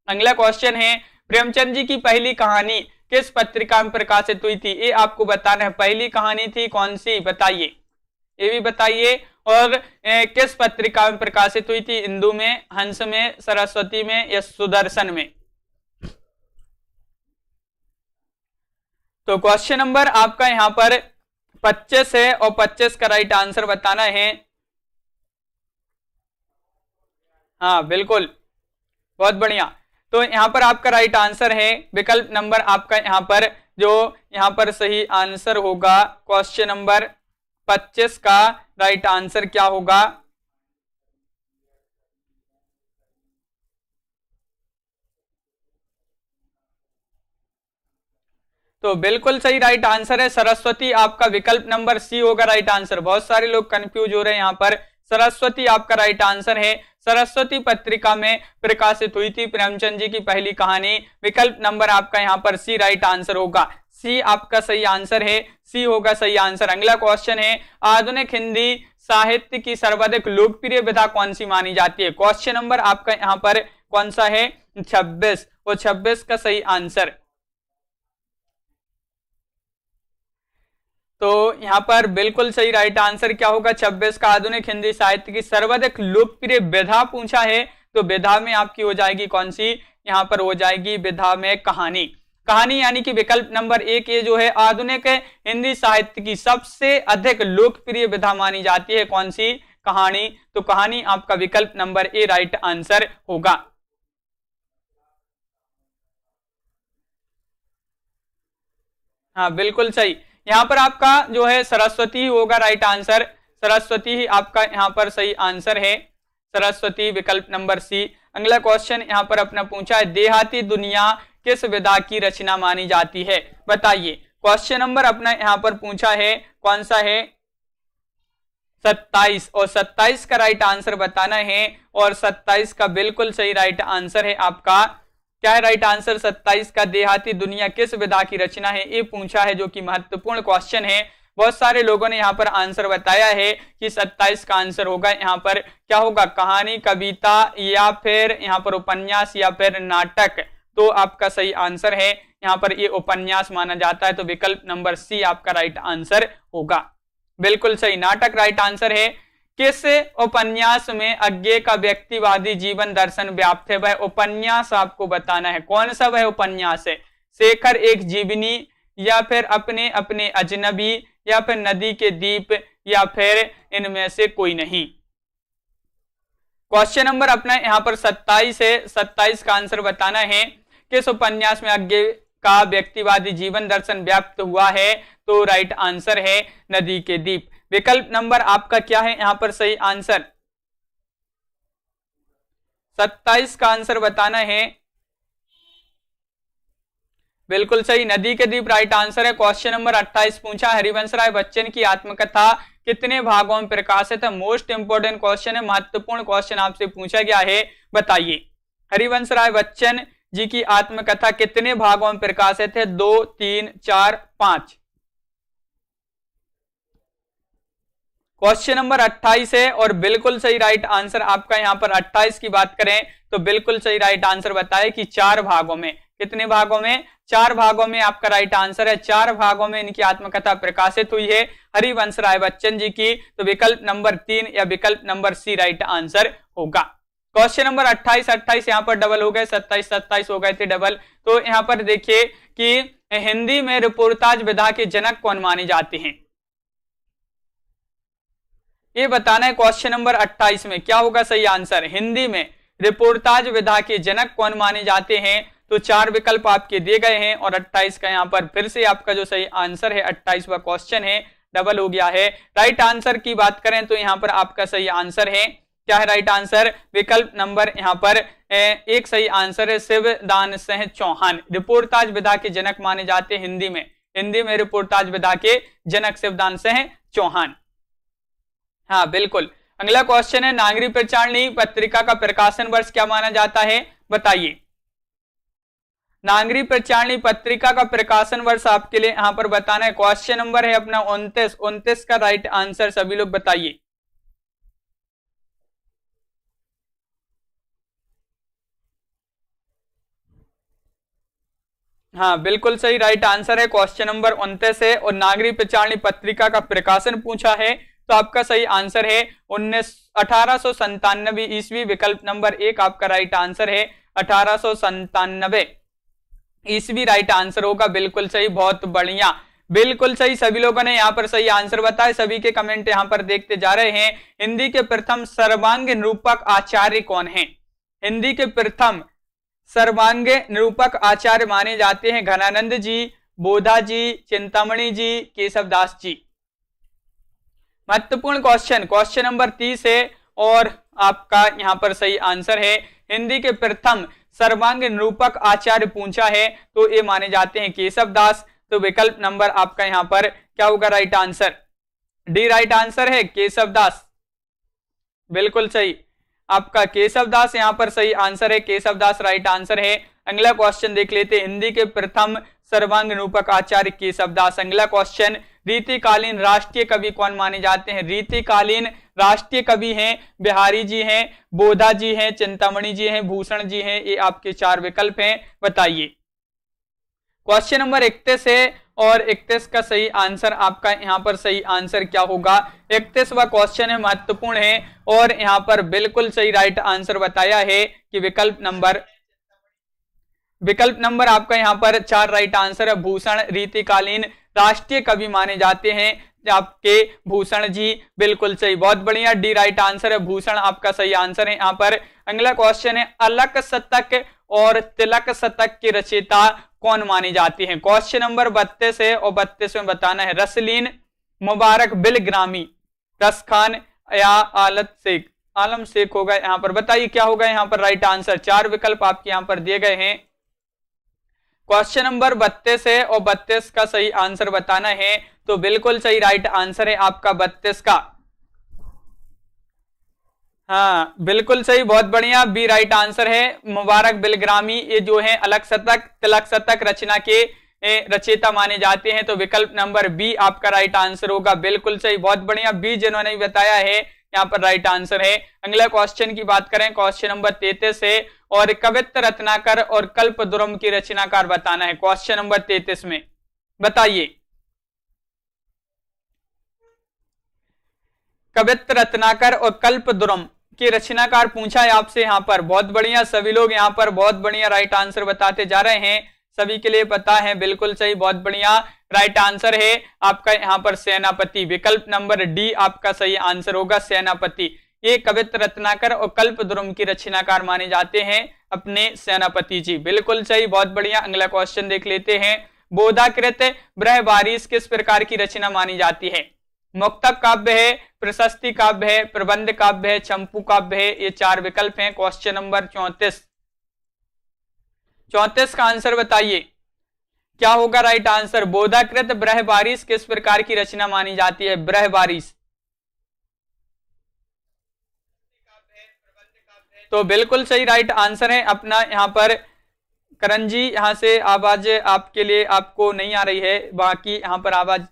अगला क्वेश्चन है, प्रेमचंद जी की पहली कहानी किस पत्रिका में प्रकाशित हुई थी? ये आपको बताना है, पहली कहानी थी कौन सी, बताइए, ये भी बताइए, और किस पत्रिका में प्रकाशित हुई थी? हिंदू में, हंस में, सरस्वती में या सुदर्शन में? तो क्वेश्चन नंबर आपका यहां पर 25 है और 25 का राइट आंसर बताना है। हाँ बिल्कुल, बहुत बढ़िया। तो यहां पर आपका राइट आंसर है विकल्प नंबर आपका यहां पर जो यहां पर सही आंसर होगा क्वेश्चन नंबर 25 का राइट आंसर क्या होगा? तो बिल्कुल सही राइट आंसर है सरस्वती, आपका विकल्प नंबर सी होगा राइट आंसर। बहुत सारे लोग कंफ्यूज हो रहे हैं यहाँ पर, सरस्वती आपका राइट आंसर है। सरस्वती पत्रिका में प्रकाशित हुई थी प्रेमचंद जी की पहली कहानी, विकल्प नंबर आपका यहाँ पर सी राइट आंसर होगा। सी आपका सही आंसर है, सी होगा सही आंसर। अगला क्वेश्चन है, आधुनिक हिंदी साहित्य की सर्वाधिक लोकप्रिय विधा कौन सी मानी जाती है? क्वेश्चन नंबर आपका यहाँ पर कौन सा है? 26, और 26 का सही आंसर। तो यहां पर बिल्कुल सही राइट आंसर क्या होगा? 26 का आधुनिक हिंदी साहित्य की सर्वाधिक लोकप्रिय विधा पूछा है, तो विधा में आपकी हो जाएगी कौन सी? यहां पर हो जाएगी विधा में कहानी। कहानी यानी कि विकल्प नंबर 1 ये जो है आधुनिक हिंदी साहित्य की सबसे अधिक लोकप्रिय विधा मानी जाती है, कौन सी? कहानी। तो कहानी आपका विकल्प नंबर ए राइट आंसर होगा। हाँ बिल्कुल सही, यहाँ पर आपका जो है सरस्वती ही होगा राइट आंसर, सरस्वती ही आपका यहाँ पर सही आंसर है, सरस्वती विकल्प नंबर सी। अगला क्वेश्चन यहाँ पर अपना पूछा है, देहाती दुनिया किस विधा की रचना मानी जाती है? बताइए, क्वेश्चन नंबर अपना यहाँ पर पूछा है कौन सा है? 27, और 27 का राइट आंसर बताना है, और 27 का बिल्कुल सही राइट आंसर है आपका। क्या है राइट आंसर? 27 का देहाती दुनिया किस विधा की रचना है, ये पूछा है, जो कि महत्वपूर्ण क्वेश्चन है। बहुत सारे लोगों ने यहाँ पर आंसर बताया है कि 27 का आंसर होगा यहाँ पर क्या होगा? कहानी, कविता, या फिर यहाँ पर उपन्यास, या फिर नाटक। तो आपका सही आंसर है यहाँ पर ये उपन्यास माना जाता है, तो विकल्प नंबर सी आपका राइट आंसर होगा। बिल्कुल सही, नाटक राइट आंसर है। किस उपन्यास में अज्ञे का व्यक्तिवादी जीवन दर्शन व्याप्त है? वह उपन्यास आपको बताना है, कौन सा वह उपन्यास है? शेखर एक जीवनी, या फिर अपने अपने अजनबी, या फिर नदी के दीप, या फिर इनमें से कोई नहीं। क्वेश्चन नंबर अपना यहाँ पर 27 है, 27 का आंसर बताना है। किस उपन्यास में अज्ञे का व्यक्तिवादी जीवन दर्शन व्याप्त हुआ है? तो राइट आंसर है नदी के दीप। विकल्प नंबर आपका क्या है यहां पर सही आंसर? 27 का आंसर बताना है, बिल्कुल सही, नदी के दीप राइट आंसर है। क्वेश्चन नंबर 28 पूछा, हरिवंश राय बच्चन की आत्मकथा कितने भागों में प्रकाशित है? मोस्ट इंपोर्टेंट क्वेश्चन है, महत्वपूर्ण क्वेश्चन आपसे पूछा गया है, बताइए हरिवंश राय बच्चन जी की आत्मकथा कितने भागों में प्रकाशित है? 2, 3, 4, 5। क्वेश्चन नंबर 28 है, और बिल्कुल सही राइट आंसर आपका यहाँ पर 28 की बात करें तो बिल्कुल सही राइट आंसर बताए कि 4 भागों में। कितने भागों में? 4 भागों में आपका राइट आंसर है। 4 भागों में इनकी आत्मकथा प्रकाशित हुई है हरिवंश राय बच्चन जी की, तो विकल्प नंबर 3 या विकल्प नंबर सी राइट आंसर होगा। क्वेश्चन नंबर 28, 28 यहाँ पर डबल हो गए, 27, 27 हो गए थे डबल। तो यहाँ पर देखिए कि हिंदी में रिपोर्टाज विधा के जनक कौन माने जाते हैं, ये बताना है। क्वेश्चन नंबर 28 में क्या होगा सही आंसर? हिंदी में रिपोर्टाज विधा के जनक कौन माने जाते हैं? तो 4 विकल्प आपके दिए गए हैं, और 28 का यहाँ पर फिर से आपका जो सही आंसर है 28वां क्वेश्चन है, डबल हो गया है। राइट आंसर की बात करें तो यहाँ पर आपका सही आंसर है, क्या है राइट आंसर? विकल्प नंबर यहाँ पर एक सही आंसर है, शिवदान सिंह चौहान रिपोर्टाज विधा के जनक माने जाते हैं हिंदी में। हिंदी में रिपोर्टाज विधा के जनक शिवदान सिंह चौहान। हाँ बिल्कुल। अगला क्वेश्चन है, नागरी प्रचारणी पत्रिका का प्रकाशन वर्ष क्या माना जाता है? बताइए। नागरी प्रचारणी पत्रिका का प्रकाशन वर्ष आपके लिए यहां पर बताना है। क्वेश्चन नंबर है अपना 29 का राइट आंसर सभी लोग बताइए। हाँ बिल्कुल सही राइट आंसर है, क्वेश्चन नंबर 29 है और नागरी प्रचारणी पत्रिका का प्रकाशन पूछा है तो आपका सही आंसर है 1897 ईस्वी। विकल्प नंबर 1 आपका राइट आंसर है 1897 ईस्वी राइट आंसर होगा। बिल्कुल सही, बहुत बढ़िया, बिल्कुल सही, सभी लोगों ने यहाँ पर सही आंसर बताया। सभी के कमेंट यहाँ पर देखते जा रहे हैं। हिंदी के प्रथम सर्वांग निरूपक आचार्य कौन है? हिंदी के प्रथम सर्वांग निरूपक आचार्य माने जाते हैं घनानंद जी, बोधा जी, चिंतामणि जी, केशवदास जी। महत्वपूर्ण क्वेश्चन, क्वेश्चन नंबर 30 है और आपका यहाँ पर सही आंसर है हिंदी के प्रथम सर्वांग निरूपक आचार्य पूछा है तो ये माने जाते हैं केशवदास। तो विकल्प नंबर आपका यहाँ पर क्या होगा right answer? D right answer है, केशवदास। बिल्कुल सही, आपका केशवदास यहाँ पर सही आंसर है, केशवदास राइट आंसर है। अगला क्वेश्चन देख लेते हैं। हिंदी के प्रथम सर्वांग निरूपक आचार्य केशवदास। अगला क्वेश्चन, रीतिकालीन राष्ट्रीय कवि कौन माने जाते हैं? रीतिकालीन राष्ट्रीय कवि हैं बिहारी जी हैं, बोधा जी हैं, चिंतामणि जी हैं, भूषण जी हैं। ये आपके 4 विकल्प हैं, बताइए। क्वेश्चन नंबर 31 है और 31 का सही आंसर आपका यहाँ पर सही आंसर क्या होगा? 31वां क्वेश्चन है, महत्वपूर्ण है और यहाँ पर बिल्कुल सही राइट आंसर बताया है कि विकल्प नंबर आपका यहाँ पर 4 राइट आंसर है। भूषण रीतिकालीन राष्ट्रीय कवि माने जाते हैं आपके भूषण जी। बिल्कुल सही, बहुत बढ़िया, डी राइट आंसर है, भूषण आपका सही आंसर है यहाँ पर। अगला क्वेश्चन है, अलक शतक और तिलक शतक के रचयिता कौन माने जाते हैं? क्वेश्चन नंबर 32 है और 32 में बताना है रसलीन, मुबारक बिल ग्रामी, रसखान या आलम शेख होगा यहाँ पर। बताइए क्या होगा यहाँ पर राइट आंसर? 4 विकल्प आपके यहाँ पर दिए गए हैं। क्वेश्चन नंबर 32 है और 32 का सही आंसर बताना है तो बिल्कुल सही राइट आंसर है आपका 32 का। हाँ बिल्कुल सही, बहुत बढ़िया, बी राइट आंसर है, मुबारक बिलग्रामी। ये जो है अलग शतक तिलक शतक रचना के रचयिता माने जाते हैं तो विकल्प नंबर बी आपका राइट आंसर होगा। बिल्कुल सही, बहुत बढ़िया, बी जिन्होंने बताया है यहाँ पर राइट आंसर है। अगला क्वेश्चन की बात करें, क्वेश्चन नंबर 33 है और कवित्त रत्नाकर और कल्पद्रुम की रचनाकार बताना है। क्वेश्चन नंबर 33 में बताइए। कवित्त रत्नाकर और कल्पद्रुम के रचनाकार पूछा है आपसे यहाँ पर। बहुत बढ़िया, सभी लोग यहाँ पर बहुत बढ़िया राइट आंसर बताते जा रहे हैं, सभी के लिए पता है। बिल्कुल सही, बहुत बढ़िया, राइट आंसर है आपका यहाँ पर सेनापति। विकल्प नंबर डी आपका सही आंसर होगा, सेनापति। ये कवित्त रत्नाकर और कल्पद्रुम की रचनाकार माने जाते हैं अपने सेनापति जी। बिल्कुल सही, बहुत बढ़िया। अगला क्वेश्चन देख लेते हैं। बोधाकृत बृहबारिश किस प्रकार की रचना मानी जाती है? मुक्तक काव्य है, प्रशस्ति काव्य है, प्रबंध काव्य है, चंपू काव्य है। ये 4 विकल्प हैं। क्वेश्चन नंबर 34 का आंसर बताइए क्या होगा राइट आंसर? बोधाकृत बृहबारिश किस प्रकार की रचना मानी जाती है? बृहबारिश तो बिल्कुल सही राइट आंसर है अपना यहाँ पर। करण जी, यहाँ से आवाज आपके लिए आपको नहीं आ रही है, बाकी यहाँ पर आवाज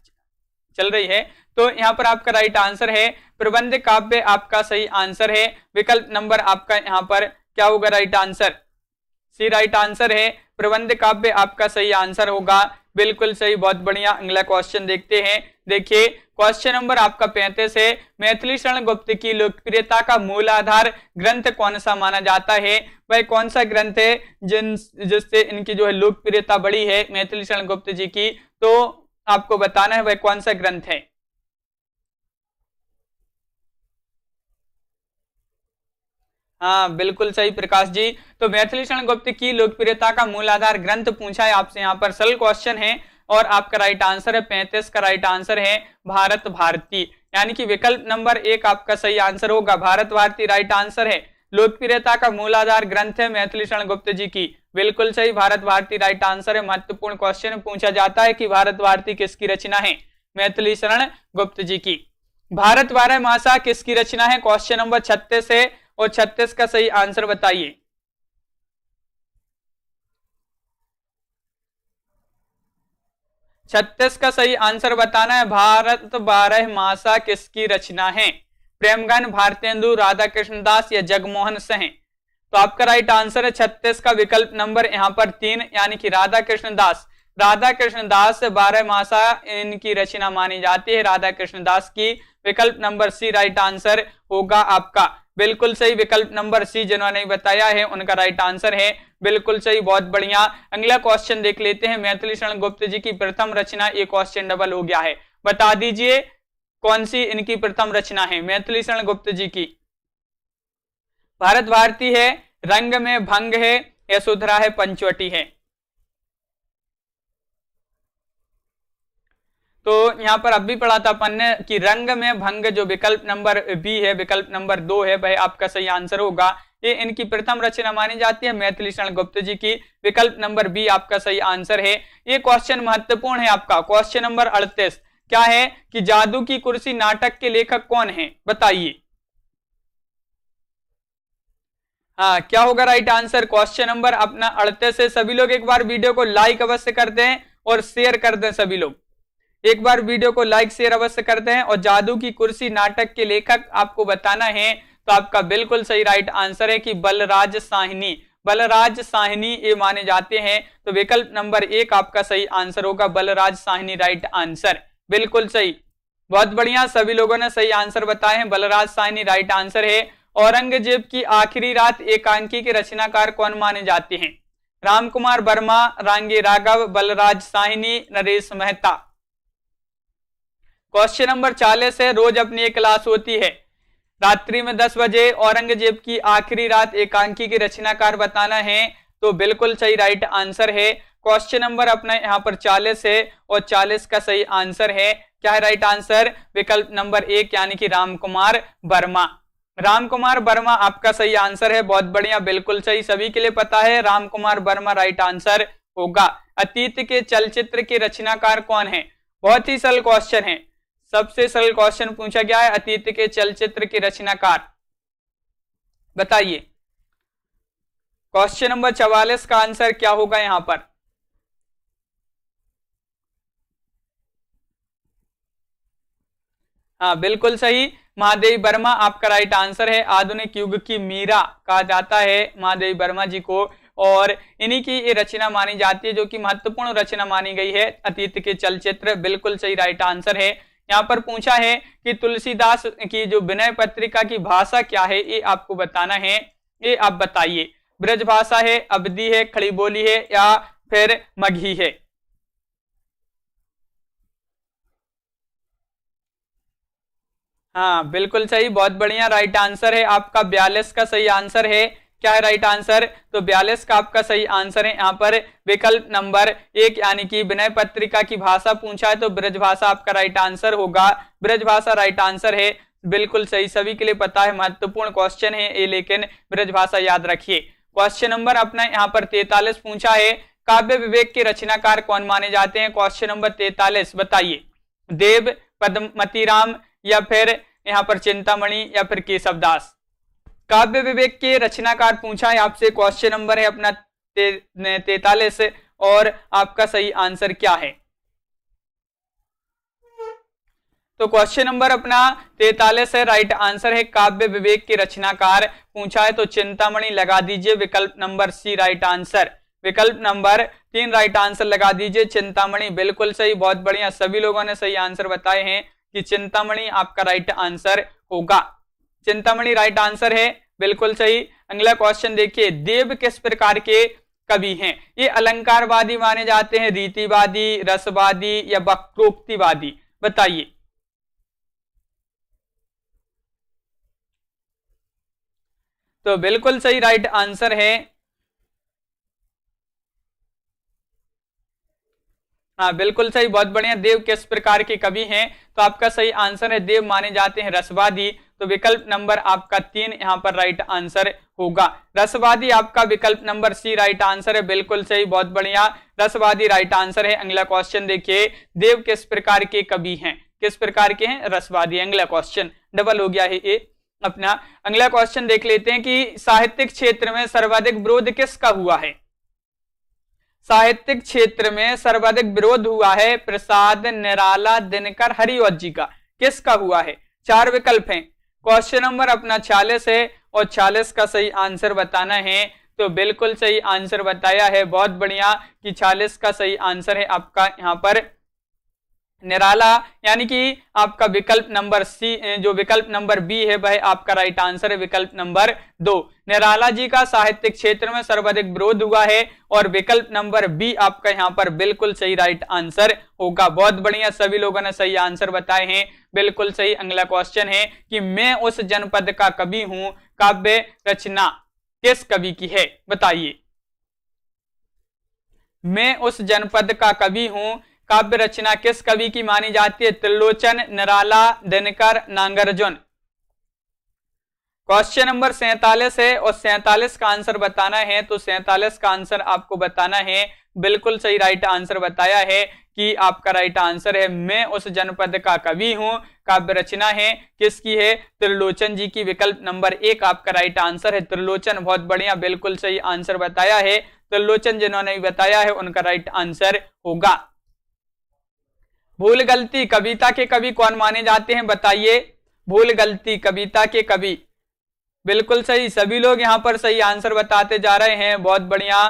चल रही है। तो यहाँ पर आपका राइट आंसर है प्रबंध काव्य, आपका सही आंसर है। विकल्प नंबर आपका यहाँ पर क्या होगा राइट आंसर? सी राइट आंसर है, प्रबंध काव्य आपका सही आंसर होगा। बिल्कुल सही, बहुत बढ़िया। अगला क्वेश्चन देखते हैं। देखिए क्वेश्चन नंबर आपका 35 है। मैथिली शरण गुप्त की लोकप्रियता का मूल आधार ग्रंथ कौन सा माना जाता है? वह कौन सा ग्रंथ है जिससे इनकी जो है लोकप्रियता बढ़ी है मैथिली शरण गुप्त जी की? तो आपको बताना है वह कौन सा ग्रंथ है। हाँ बिल्कुल सही प्रकाश जी। तो मैथिली शरण गुप्त की लोकप्रियता का मूल आधार ग्रंथ पूछा है आपसे यहाँ पर। सरल क्वेश्चन है और आपका राइट आंसर है 35 का राइट आंसर है भारत भारती, यानी कि विकल्प नंबर 1 आपका सही आंसर होगा। भारत भारती राइट आंसर है। लोकप्रियता का मूल आधार ग्रंथ है मैथिली शरण गुप्त जी की। बिल्कुल सही, भारत भारती राइट आंसर है। महत्वपूर्ण क्वेश्चन पूछा जाता है कि भारत भारती किसकी रचना है? मैथिली शरण गुप्त जी की। भारत 12 मासा किसकी रचना है? क्वेश्चन नंबर 36 है और 36 का सही आंसर बताइए। 36 का सही आंसर बताना है। भारत 12 मासा किसकी रचना है? प्रेमगन, भारतेंदु, राधा कृष्ण दास या जगमोहन सिंह? तो आपका राइट आंसर है 36 का विकल्प नंबर यहाँ पर 3 यानी कि राधा कृष्ण दास। राधा कृष्ण दास 12 मासा इनकी रचना मानी जाती है, राधा कृष्ण दास की। विकल्प नंबर सी राइट आंसर होगा आपका। बिल्कुल सही, विकल्प नंबर सी जिन्होंने बताया है उनका राइट आंसर है। बिल्कुल सही, बहुत बढ़िया। अगला क्वेश्चन देख लेते हैं। मैथिली शरण गुप्त जी की प्रथम रचना, ये क्वेश्चन डबल हो गया है, बता दीजिए कौन सी इनकी प्रथम रचना है मैथिली शरण गुप्त जी की? भारत भारती है, रंग में भंग है, यशोधरा है, पंचवटी है? तो यहां पर अब भी पढ़ा था अपन ने कि रंग में भंग जो विकल्प नंबर बी है, विकल्प नंबर 2 है, वह आपका सही आंसर होगा। ये इनकी प्रथम रचना मानी जाती है मैथिली शरण गुप्त जी की। विकल्प नंबर बी आपका सही आंसर है। ये क्वेश्चन महत्वपूर्ण है आपका। क्वेश्चन नंबर 38 क्या है कि जादू की कुर्सी नाटक के लेखक कौन है? बताइए। हाँ, क्या होगा राइट आंसर? क्वेश्चन नंबर अपना 38 है। सभी लोग एक बार वीडियो को लाइक अवश्य कर दें और शेयर कर दें। सभी लोग एक बार वीडियो को लाइक शेयर अवश्य करते हैं। और जादू की कुर्सी नाटक के लेखक आपको बताना है, तो आपका बिल्कुल सही राइट आंसर है कि बलराज साहनी। बलराज साहनी ये माने जाते हैं। तो विकल्प नंबर 1 आपका सही आंसर होगा, बलराज साहनी राइट आंसर। बिल्कुल सही, बहुत बढ़िया, सभी लोगों ने सही आंसर बताए हैं, बलराज साहनी राइट आंसर है। औरंगजेब की आखिरी रात एकांकी के रचनाकार कौन माने जाते हैं? रामकुमार वर्मा, रांगे राघव, बलराज साहनी, नरेश मेहता? क्वेश्चन नंबर 40 है। रोज अपनी एक क्लास होती है, रात्रि में 10 बजे औरंगजेब की आखिरी रात एकांकी की रचनाकार बताना है। तो बिल्कुल सही राइट आंसर है। क्वेश्चन नंबर अपना यहाँ पर 40 है और 40 का सही आंसर है। क्या है राइट आंसर? विकल्प नंबर 1 यानी कि रामकुमार वर्मा। रामकुमार वर्मा आपका सही आंसर है, बहुत बढ़िया, बिल्कुल सही, सभी के लिए पता है रामकुमार वर्मा राइट आंसर होगा। अतीत के चलचित्र के रचनाकार कौन है? बहुत ही सरल क्वेश्चन है, सबसे सरल क्वेश्चन पूछा गया है। अतीत के चलचित्र के रचनाकार बताइए। क्वेश्चन नंबर 44 का आंसर क्या होगा यहां पर? हाँ, बिल्कुल सही, महादेवी वर्मा आपका राइट आंसर है। आधुनिक युग की मीरा कहा जाता है महादेवी वर्मा जी को, और इन्हीं की ये रचना मानी जाती है, जो कि महत्वपूर्ण रचना मानी गई है, अतीत के चलचित्र। बिल्कुल सही राइट आंसर है। यहाँ पर पूछा है कि तुलसीदास की जो विनय पत्रिका की भाषा क्या है, ये आपको बताना है, ये आप बताइए। ब्रज भाषा है, अवधी है, खड़ी बोली है या फिर मगही है? हाँ, बिल्कुल सही, बहुत बढ़िया, राइट आंसर है आपका। 42 का सही आंसर है। क्या है राइट आंसर? तो 42 का आपका सही आंसर है यहाँ पर विकल्प नंबर 1 यानी कि विनय पत्रिका की भाषा पूछा है, तो ब्रज भाषा आपका राइट आंसर होगा। ब्रज भाषा राइट आंसर है, बिल्कुल सही, सभी के लिए पता है, महत्वपूर्ण क्वेश्चन है ये, लेकिन ब्रज भाषा याद रखिए। क्वेश्चन नंबर अपना यहाँ पर 43 पूछा है, काव्य विवेक के रचनाकार कौन माने जाते हैं? क्वेश्चन नंबर 43 बताइए। देव, पद्मतीराम या फिर यहाँ पर चिंतामणि या फिर केशवदास? काव्य विवेक के रचनाकार पूछा है आपसे। क्वेश्चन नंबर है अपना 43 और आपका सही आंसर क्या है? तो क्वेश्चन नंबर अपना 43 है, राइट आंसर है काव्य विवेक के रचनाकार पूछा है, तो चिंतामणि लगा दीजिए। विकल्प नंबर सी राइट आंसर। विकल्प नंबर 3 राइट आंसर लगा दीजिए, चिंतामणि। बिल्कुल सही, बहुत बढ़िया, सभी लोगों ने सही आंसर बताए हैं कि चिंतामणि आपका राइट आंसर होगा। चिंतामणि राइट आंसर है, बिल्कुल सही। अगला क्वेश्चन देखिए, देव किस प्रकार के कवि हैं? ये अलंकारवादी माने जाते हैं, रीतिवादी, रसवादी या वक्रोक्तिवादी? बताइए। तो बिल्कुल सही राइट आंसर है। हाँ, बिल्कुल सही, बहुत बढ़िया। देव किस प्रकार के कवि हैं? तो आपका सही आंसर है देव माने जाते हैं रसवादी। तो विकल्प नंबर आपका 3 यहाँ पर राइट आंसर होगा। रसवादी आपका विकल्प नंबर सी राइट आंसर है, बिल्कुल सही, बहुत बढ़िया, रसवादी राइट आंसर है। अगला क्वेश्चन देखिए, देव किस प्रकार के कवि हैं? किस प्रकार के हैं? रसवादी। अगला क्वेश्चन डबल हो गया है ये अपना। अगला क्वेश्चन देख लेते हैं कि साहित्यिक क्षेत्र में सर्वाधिक विरोध किसका हुआ है? साहित्यिक क्षेत्र में सर्वाधिक विरोध हुआ है प्रसाद, निराला, दिनकर, हरिवंश जी का, किसका हुआ है? 4 विकल्प हैं। क्वेश्चन नंबर अपना 46 है और 46 का सही आंसर बताना है। तो बिल्कुल सही आंसर बताया है, बहुत बढ़िया, कि 46 का सही आंसर है आपका यहाँ पर निराला, यानी कि आपका विकल्प नंबर सी, जो विकल्प नंबर बी है वह आपका राइट आंसर है, विकल्प नंबर 2। निराला जी का साहित्यिक क्षेत्र में सर्वाधिक विरोध हुआ है और विकल्प नंबर बी आपका यहाँ पर बिल्कुल सही राइट आंसर होगा। बहुत बढ़िया, सभी लोगों ने सही आंसर बताए हैं, बिल्कुल सही। अगला क्वेश्चन है कि मैं उस जनपद का कवि हूं, काव्य रचना किस कवि की है? बताइए। मैं उस जनपद का कवि हूं, काव्य रचना किस कवि की मानी जाती है? त्रिलोचन, निराला, दिनकर, नागार्जुन। क्वेश्चन नंबर 47 है और 47 का आंसर बताना है। तो 47 का आंसर आपको बताना है, बिल्कुल सही राइट आंसर बताया है कि आपका राइट आंसर है मैं उस जनपद का कवि हूं, काव्य रचना है किसकी है? त्रिलोचन जी की। विकल्प नंबर 1 आपका राइट आंसर है त्रिलोचन। बहुत बढ़िया, बिल्कुल सही आंसर बताया है। त्रिलोचन जिन्होंने भी बताया है उनका राइट आंसर होगा। भूल गलती कविता के कवि कौन माने जाते हैं? बताइए। भूल गलती कविता के कवि, बिल्कुल सही, सभी लोग यहां पर सही आंसर बताते जा रहे हैं, बहुत बढ़िया।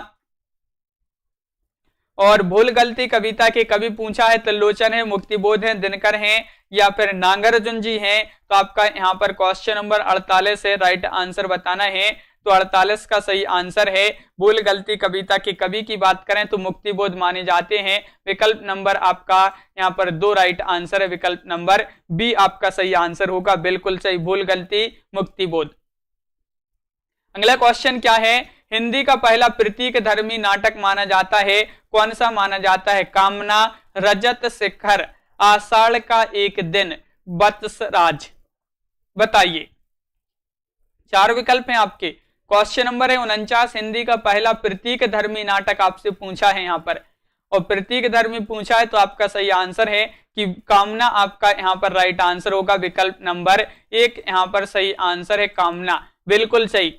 और भूल गलती कविता के कवि पूछा है त्रिलोचन है, मुक्तिबोध है, दिनकर हैं या फिर नागार्जुन जी हैं। तो आपका यहाँ पर क्वेश्चन नंबर 48 है, राइट आंसर बताना है। तो 48 का सही आंसर है। भूल गलती कविता के कवि की बात करें तो मुक्तिबोध माने जाते हैं। विकल्प नंबर आपका यहाँ पर 2 राइट आंसर है, विकल्प नंबर बी आपका सही आंसर होगा, बिल्कुल सही, भूल गलती मुक्तिबोध। अगला क्वेश्चन क्या है? हिंदी का पहला प्रतीक धर्मी नाटक माना जाता है, कौन सा माना जाता है? कामना, रजत शिखर, आषाढ़ का एक दिन, वत्सराज। बताइए। 4 विकल्प हैं आपके। क्वेश्चन नंबर है 49, हिंदी का पहला प्रतीक धर्मी नाटक आपसे पूछा है यहाँ पर, और प्रतीक धर्मी पूछा है तो आपका सही आंसर है कि कामना आपका यहाँ पर राइट आंसर होगा। विकल्प नंबर 1 यहाँ पर सही आंसर है, कामना, बिल्कुल सही,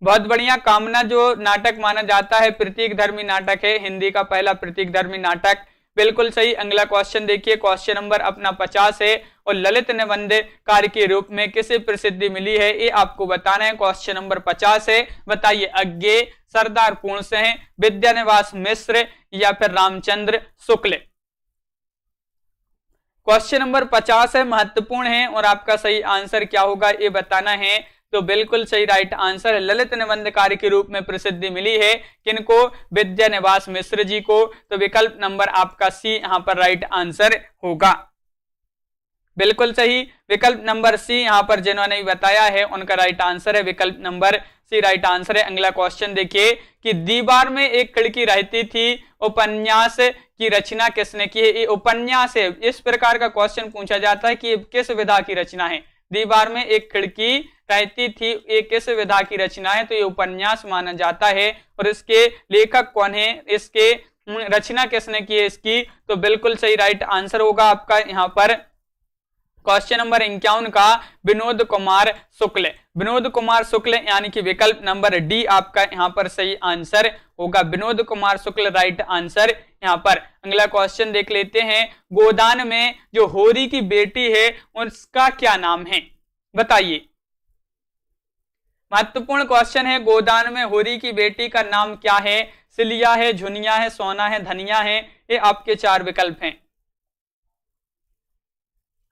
बहुत बढ़िया। कामना जो नाटक माना जाता है प्रतीक धर्मी नाटक है, हिंदी का पहला प्रतीक धर्मी नाटक, बिल्कुल सही। अगला क्वेश्चन देखिए, क्वेश्चन नंबर अपना 50 है और ललित निबंध कार्य के रूप में किसे प्रसिद्धि मिली है ये आपको बताना है। क्वेश्चन नंबर 50 है, बताइए। अज्ञे, सरदार पूर्ण सिंह, विद्यानिवास मिश्र या फिर रामचंद्र शुक्ल। क्वेश्चन नंबर 50 है, महत्वपूर्ण है और आपका सही आंसर क्या होगा ये बताना है। तो बिल्कुल सही राइट आंसर है, ललित निबंध कार्य के रूप में प्रसिद्धि मिली है किनको? विद्यानिवास मिश्र जी को। तो विकल्प नंबर आपका सी यहां पर राइट आंसर होगा, बिल्कुल सही। विकल्प नंबर सी यहां पर जिन्होंने बताया है उनका राइट आंसर है, विकल्प नंबर सी राइट आंसर है। अगला क्वेश्चन देखिए कि दीवार में एक खिड़की रहती थी, उपन्यास की रचना किसने की है? ये उपन्यास है। इस प्रकार का क्वेश्चन पूछा जाता है कि ये किस विधा की रचना है? दीवार में एक खिड़की रहती थी, ये किस विधा की रचना है? तो ये उपन्यास माना जाता है। और इसके लेखक कौन है? इसके रचना किसने की है इसकी? तो बिल्कुल सही राइट आंसर होगा आपका यहाँ पर क्वेश्चन नंबर 51 का विनोद कुमार शुक्ल। विनोद कुमार शुक्ल यानी कि विकल्प नंबर डी आपका यहाँ पर सही आंसर होगा, विनोद कुमार शुक्ल राइट आंसर यहाँ पर। अगला क्वेश्चन देख लेते हैं, गोदान में जो होरी की बेटी है उसका क्या नाम है? बताइए। महत्वपूर्ण क्वेश्चन है, गोदान में होरी की बेटी का नाम क्या है? सिलिया है, झुनिया है, सोना है, धनिया है, ये आपके 4 विकल्प हैं।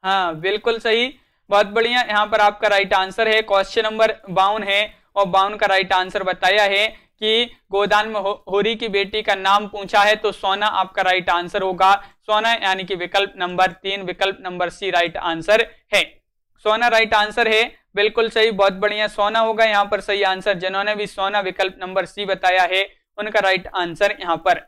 हाँ बिल्कुल सही, बहुत बढ़िया, यहाँ पर आपका राइट आंसर है। क्वेश्चन नंबर 52 है और 52 का राइट आंसर बताया है कि गोदान में होरी की बेटी का नाम पूछा है तो सोना आपका राइट आंसर होगा, सोना यानी कि विकल्प नंबर 3, विकल्प नंबर सी राइट आंसर है। सोना राइट आंसर है, बिल्कुल सही, बहुत बढ़िया, सोना होगा यहाँ पर सही आंसर। जिन्होंने भी सोना विकल्प नंबर सी बताया है उनका राइट आंसर यहाँ पर।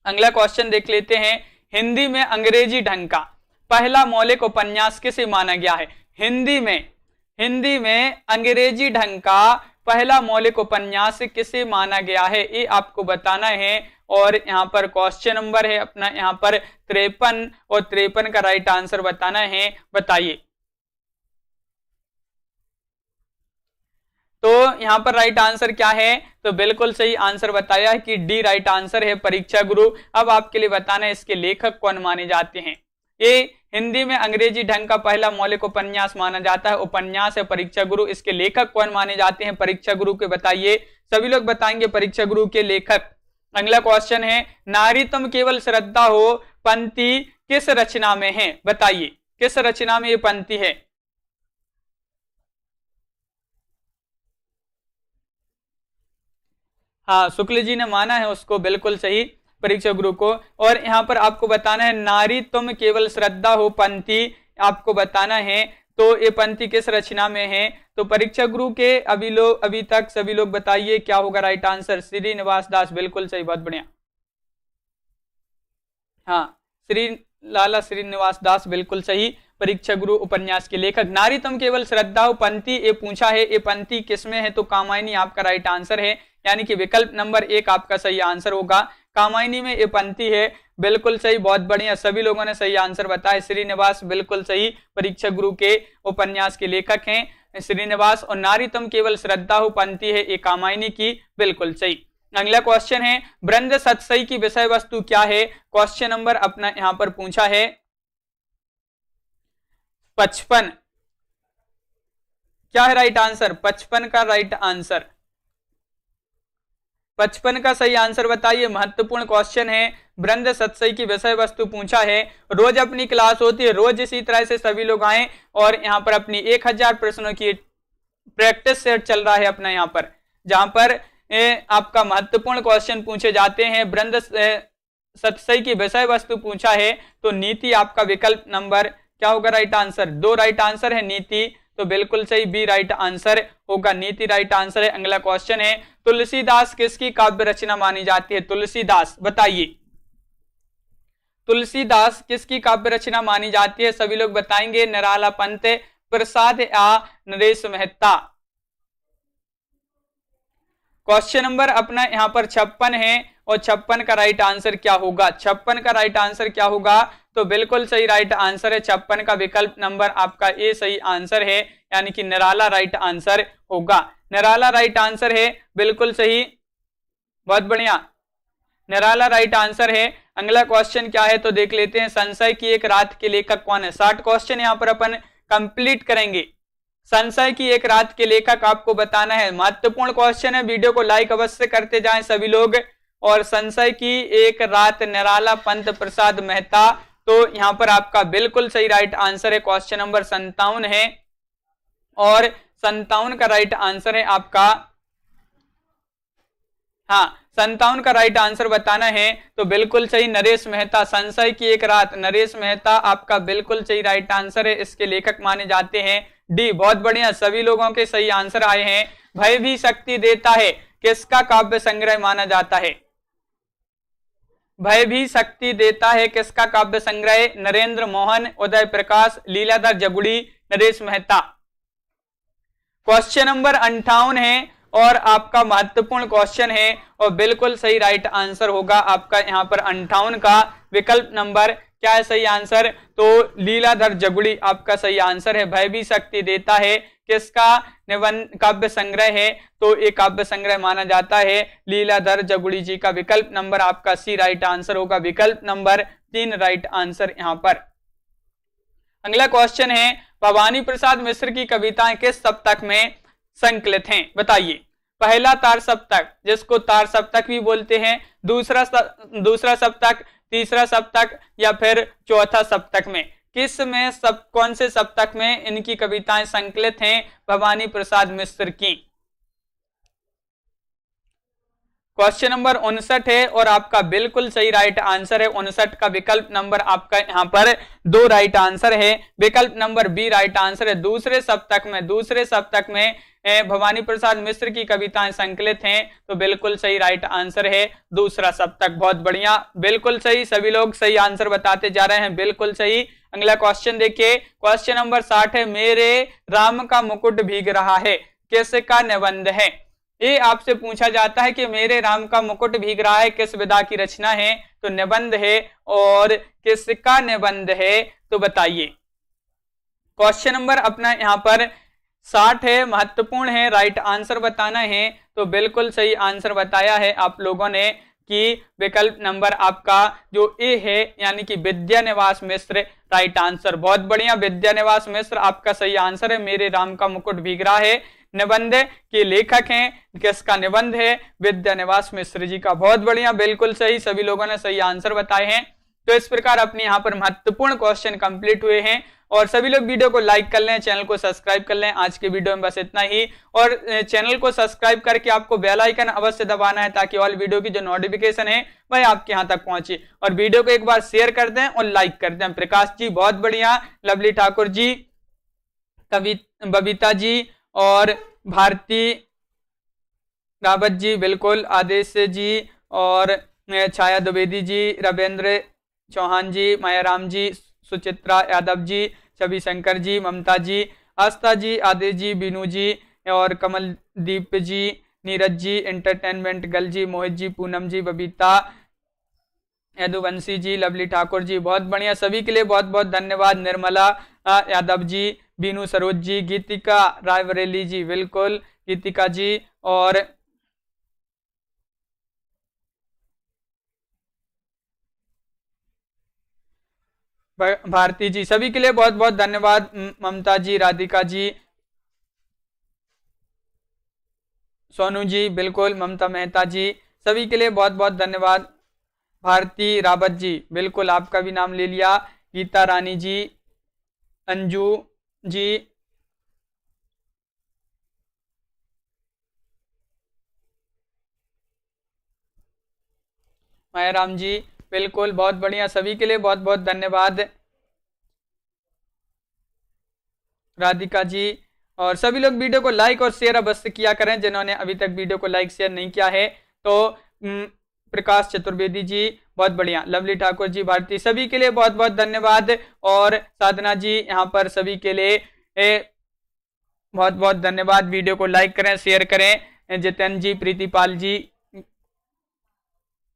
अगला क्वेश्चन देख लेते हैं, हिंदी में अंग्रेजी ढंग का पहला मौलिक उपन्यास किसे माना गया है? हिंदी में अंग्रेजी ढंग का पहला मौलिक उपन्यास किसे माना गया है ये आपको बताना है। और यहाँ पर क्वेश्चन नंबर है अपना यहाँ पर 53 और 53 का राइट आंसर बताना है। बताइए। तो यहाँ पर राइट आंसर क्या है, तो बिल्कुल सही आंसर बताया है कि डी राइट आंसर है, परीक्षा गुरु। अब आपके लिए बताना है इसके लेखक कौन माने जाते हैं। ये हिंदी में अंग्रेजी ढंग का पहला मौलिक उपन्यास माना जाता है, उपन्यास है परीक्षा गुरु। इसके लेखक कौन माने जाते हैं परीक्षा गुरु के, बताइए। सभी लोग बताएंगे परीक्षा गुरु के लेखक। अगला क्वेश्चन है, नारी तुम केवल श्रद्धा हो पंक्ति किस रचना में है, बताइए किस रचना में ये पंक्ति है। हाँ, शुक्ल जी ने माना है उसको, बिल्कुल सही परीक्षा गुरु को। और यहाँ पर आपको बताना है नारी तुम केवल श्रद्धा हो पंक्ति, आपको बताना है तो ये पंक्ति किस रचना में है। तो परीक्षा गुरु के अभी तक सभी लोग बताइए क्या होगा राइट आंसर। श्रीनिवास दास, बिल्कुल सही, बहुत बढ़िया। हाँ, लाला श्रीनिवास दास, बिल्कुल सही परीक्षा गुरु उपन्यास के लेखक। नारी तुम केवल श्रद्धा हो पंक्ति ये पूछा है, ये पंक्ति किसमें है, तो कामायनी आपका राइट आंसर है, यानी कि विकल्प नंबर 1 आपका सही आंसर होगा। कामायनी में ये पंक्ति है, बिल्कुल सही, बहुत बढ़िया, सभी लोगों ने सही आंसर बताया। श्रीनिवास बिल्कुल सही परीक्षा गुरु के उपन्यास के लेखक हैं श्रीनिवास। और नारी तुम केवल श्रद्धा हो पंक्ति है ये कामायनी की, बिल्कुल सही। अगला क्वेश्चन है, ब्रंद सतसई की विषय वस्तु क्या है। क्वेश्चन नंबर अपना यहां पर पूछा है 55। क्या है राइट आंसर, 55 का राइट आंसर, 55 का सही आंसर बताइए। महत्वपूर्ण क्वेश्चन है, ब्रंद सतसई की विषय वस्तु पूछा है। रोज अपनी क्लास होती है, रोज इसी तरह से सभी लोग आए और यहाँ पर अपनी 1000 प्रश्नों की प्रैक्टिस सेट चल रहा है अपना, यहाँ पर जहां पर आपका महत्वपूर्ण क्वेश्चन पूछे जाते हैं। ब्रंद सतसई की विषय वस्तु पूछा है तो नीति आपका विकल्प नंबर क्या होगा राइट आंसर, 2 राइट आंसर है नीति, तो बिल्कुल सही बी राइट आंसर होगा, नीति राइट आंसर है। अगला क्वेश्चन है, तुलसीदास किसकी काव्य रचना मानी जाती है। तुलसीदास, बताइए तुलसीदास किसकी काव्य रचना मानी जाती है, सभी लोग बताएंगे। निराला पंत, प्रसाद या नरेश मेहता। क्वेश्चन नंबर अपना यहाँ पर 56 है और 56 का राइट आंसर क्या होगा, 56 का राइट आंसर क्या होगा, तो बिल्कुल सही राइट आंसर है 56 का विकल्प नंबर आपका ए सही आंसर है, यानी कि निराला राइट आंसर होगा। निराला राइट आंसर है, बिल्कुल सही, बहुत बढ़िया, निराला राइट आंसर है। अगला क्वेश्चन क्या है तो देख लेते हैं, संशय की एक रात के लेखक कौन है। 60 क्वेश्चन यहाँ पर अपन कंप्लीट करेंगे। संशय की एक रात के लेखक आपको बताना है, महत्वपूर्ण क्वेश्चन है, वीडियो को लाइक अवश्य करते जाएं सभी लोग। और संशय की एक रात, निराला पंत प्रसाद मेहता, तो यहां पर आपका बिल्कुल सही राइट आंसर है, क्वेश्चन नंबर 57 है और 57 का राइट आंसर है आपका, हाँ 57 का राइट आंसर बताना है तो बिल्कुल सही नरेश मेहता। संशय की एक रात, नरेश मेहता आपका बिल्कुल सही राइट आंसर है, इसके लेखक माने जाते हैं डी, बहुत बढ़िया, सभी लोगों के सही आंसर आए हैं। भय भी शक्ति देता है किसका काव्य संग्रह माना जाता है। भय भी शक्ति देता है किसका काव्य संग्रह, नरेंद्र मोहन, उदय प्रकाश, लीलाधर जगुड़ी, नरेश मेहता। क्वेश्चन नंबर 58 है और आपका महत्वपूर्ण क्वेश्चन है और बिल्कुल सही राइट आंसर होगा आपका यहाँ पर 58 का विकल्प नंबर क्या है सही आंसर, तो लीलाधर जगुड़ी आपका सही आंसर है। भय भी शक्ति देता है किसका निबंध काव्य संग्रह है, तो एक काव्य संग्रह माना जाता है लीलाधर जगुड़ी जी का, विकल्प नंबर आपका सी राइट आंसर होगा, विकल्प नंबर 3 राइट आंसर यहाँ पर। अगला क्वेश्चन है, भवानी प्रसाद मिश्र की कविताएं किस सप्तक में संकलित हैं, बताइए। पहला तार सप्तक, जिसको तार सप्तक भी बोलते हैं, दूसरा सप्तक, तीसरा सप्तक या फिर चौथा सप्तक में, किस में कौन से सप्तक में इनकी कविताएं संकलित हैं भवानी प्रसाद मिश्र की। क्वेश्चन नंबर 59 है और आपका बिल्कुल सही राइट आंसर है 59 का विकल्प नंबर आपका यहाँ पर 2 राइट आंसर है, विकल्प नंबर बी राइट आंसर है। दूसरे सप्तक में भवानी प्रसाद मिश्र की कविताएं संकलित हैं, तो बिल्कुल सही राइट आंसर है दूसरा सप्तक, बहुत बढ़िया, बिल्कुल सही, सभी लोग सही आंसर बताते जा रहे हैं, बिल्कुल सही। अगला क्वेश्चन देखिए, क्वेश्चन नंबर 60 है, मेरे राम का मुकुट भीग रहा है किसका निबंध है। ये आपसे पूछा जाता है कि मेरे राम का मुकुट भीग रहा है किस विधा की रचना है, तो निबंध है और किसका निबंध है, तो बताइए। क्वेश्चन नंबर अपना यहाँ पर 60 है, महत्वपूर्ण है, राइट आंसर बताना है। तो बिल्कुल सही आंसर बताया है आप लोगों ने कि विकल्प नंबर आपका जो ए है यानी कि विद्यानिवास मिश्र राइट आंसर। बहुत बढ़िया, विद्यानिवास मिश्र आपका सही आंसर है। मेरे राम का मुकुट भीग रहा है निबंध के लेखक हैं, किसका निबंध है? विद्यानिवास मिश्र जी का। बहुत बढ़िया, बिल्कुल सही, सभी लोगों ने सही आंसर बताए हैं। तो इस प्रकार अपने यहाँ पर महत्वपूर्ण क्वेश्चन कंप्लीट हुए हैं और सभी लोग वीडियो को लाइक कर लें, चैनल को सब्सक्राइब कर लें। आज के वीडियो में बस इतना ही और चैनल को सब्सक्राइब करके आपको बेल आइकन अवश्य दबाना है ताकि ऑल वीडियो की जो नोटिफिकेशन है वह आपके यहाँ तक पहुंचे। और वीडियो को एक बार शेयर कर दें और लाइक कर दें। प्रकाश जी बहुत बढ़िया, लवली ठाकुर जी, बबीता जी और भारती रावत जी बिल्कुल, आदेश जी और छाया द्विवेदी जी, रविंद्र चौहान जी, मायाराम जी, सुचित्रा यादव जी, छवि शंकर जी, ममता जी, आस्था जी, आदेश जी, बीनू जी और कमलदीप जी, नीरज जी, एंटरटेनमेंट गर्ल जी, मोहित जी, पूनम जी, बबीता, यदुवंशी जी, लवली ठाकुर जी, बहुत बढ़िया, सभी के लिए बहुत बहुत धन्यवाद। निर्मला यादव जी, बीनू सरोज जी, गीतिका रायबरेली जी बिल्कुल, गीतिका जी और भारती जी, सभी के लिए बहुत बहुत धन्यवाद। ममता जी, राधिका जी, सोनू जी बिल्कुल, ममता मेहता जी, सभी के लिए बहुत बहुत धन्यवाद। भारती रावत जी बिल्कुल, आपका भी नाम ले लिया। गीता रानी जी, अंजू जी, मायाराम जी बिल्कुल, बहुत बढ़िया, सभी के लिए बहुत बहुत धन्यवाद। राधिका जी और सभी लोग वीडियो को लाइक और शेयर अवश्य किया करें जिन्होंने अभी तक वीडियो को लाइक शेयर नहीं किया है। तो प्रकाश चतुर्वेदी जी बहुत बढ़िया, लवली ठाकुर जी, भारती, सभी के लिए बहुत बहुत धन्यवाद। और साधना जी यहाँ पर सभी के लिए बहुत बहुत धन्यवाद। वीडियो को लाइक करें, शेयर करें। जितेंद्र जी, प्रीतिपाल जी,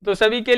तो सभी के लिए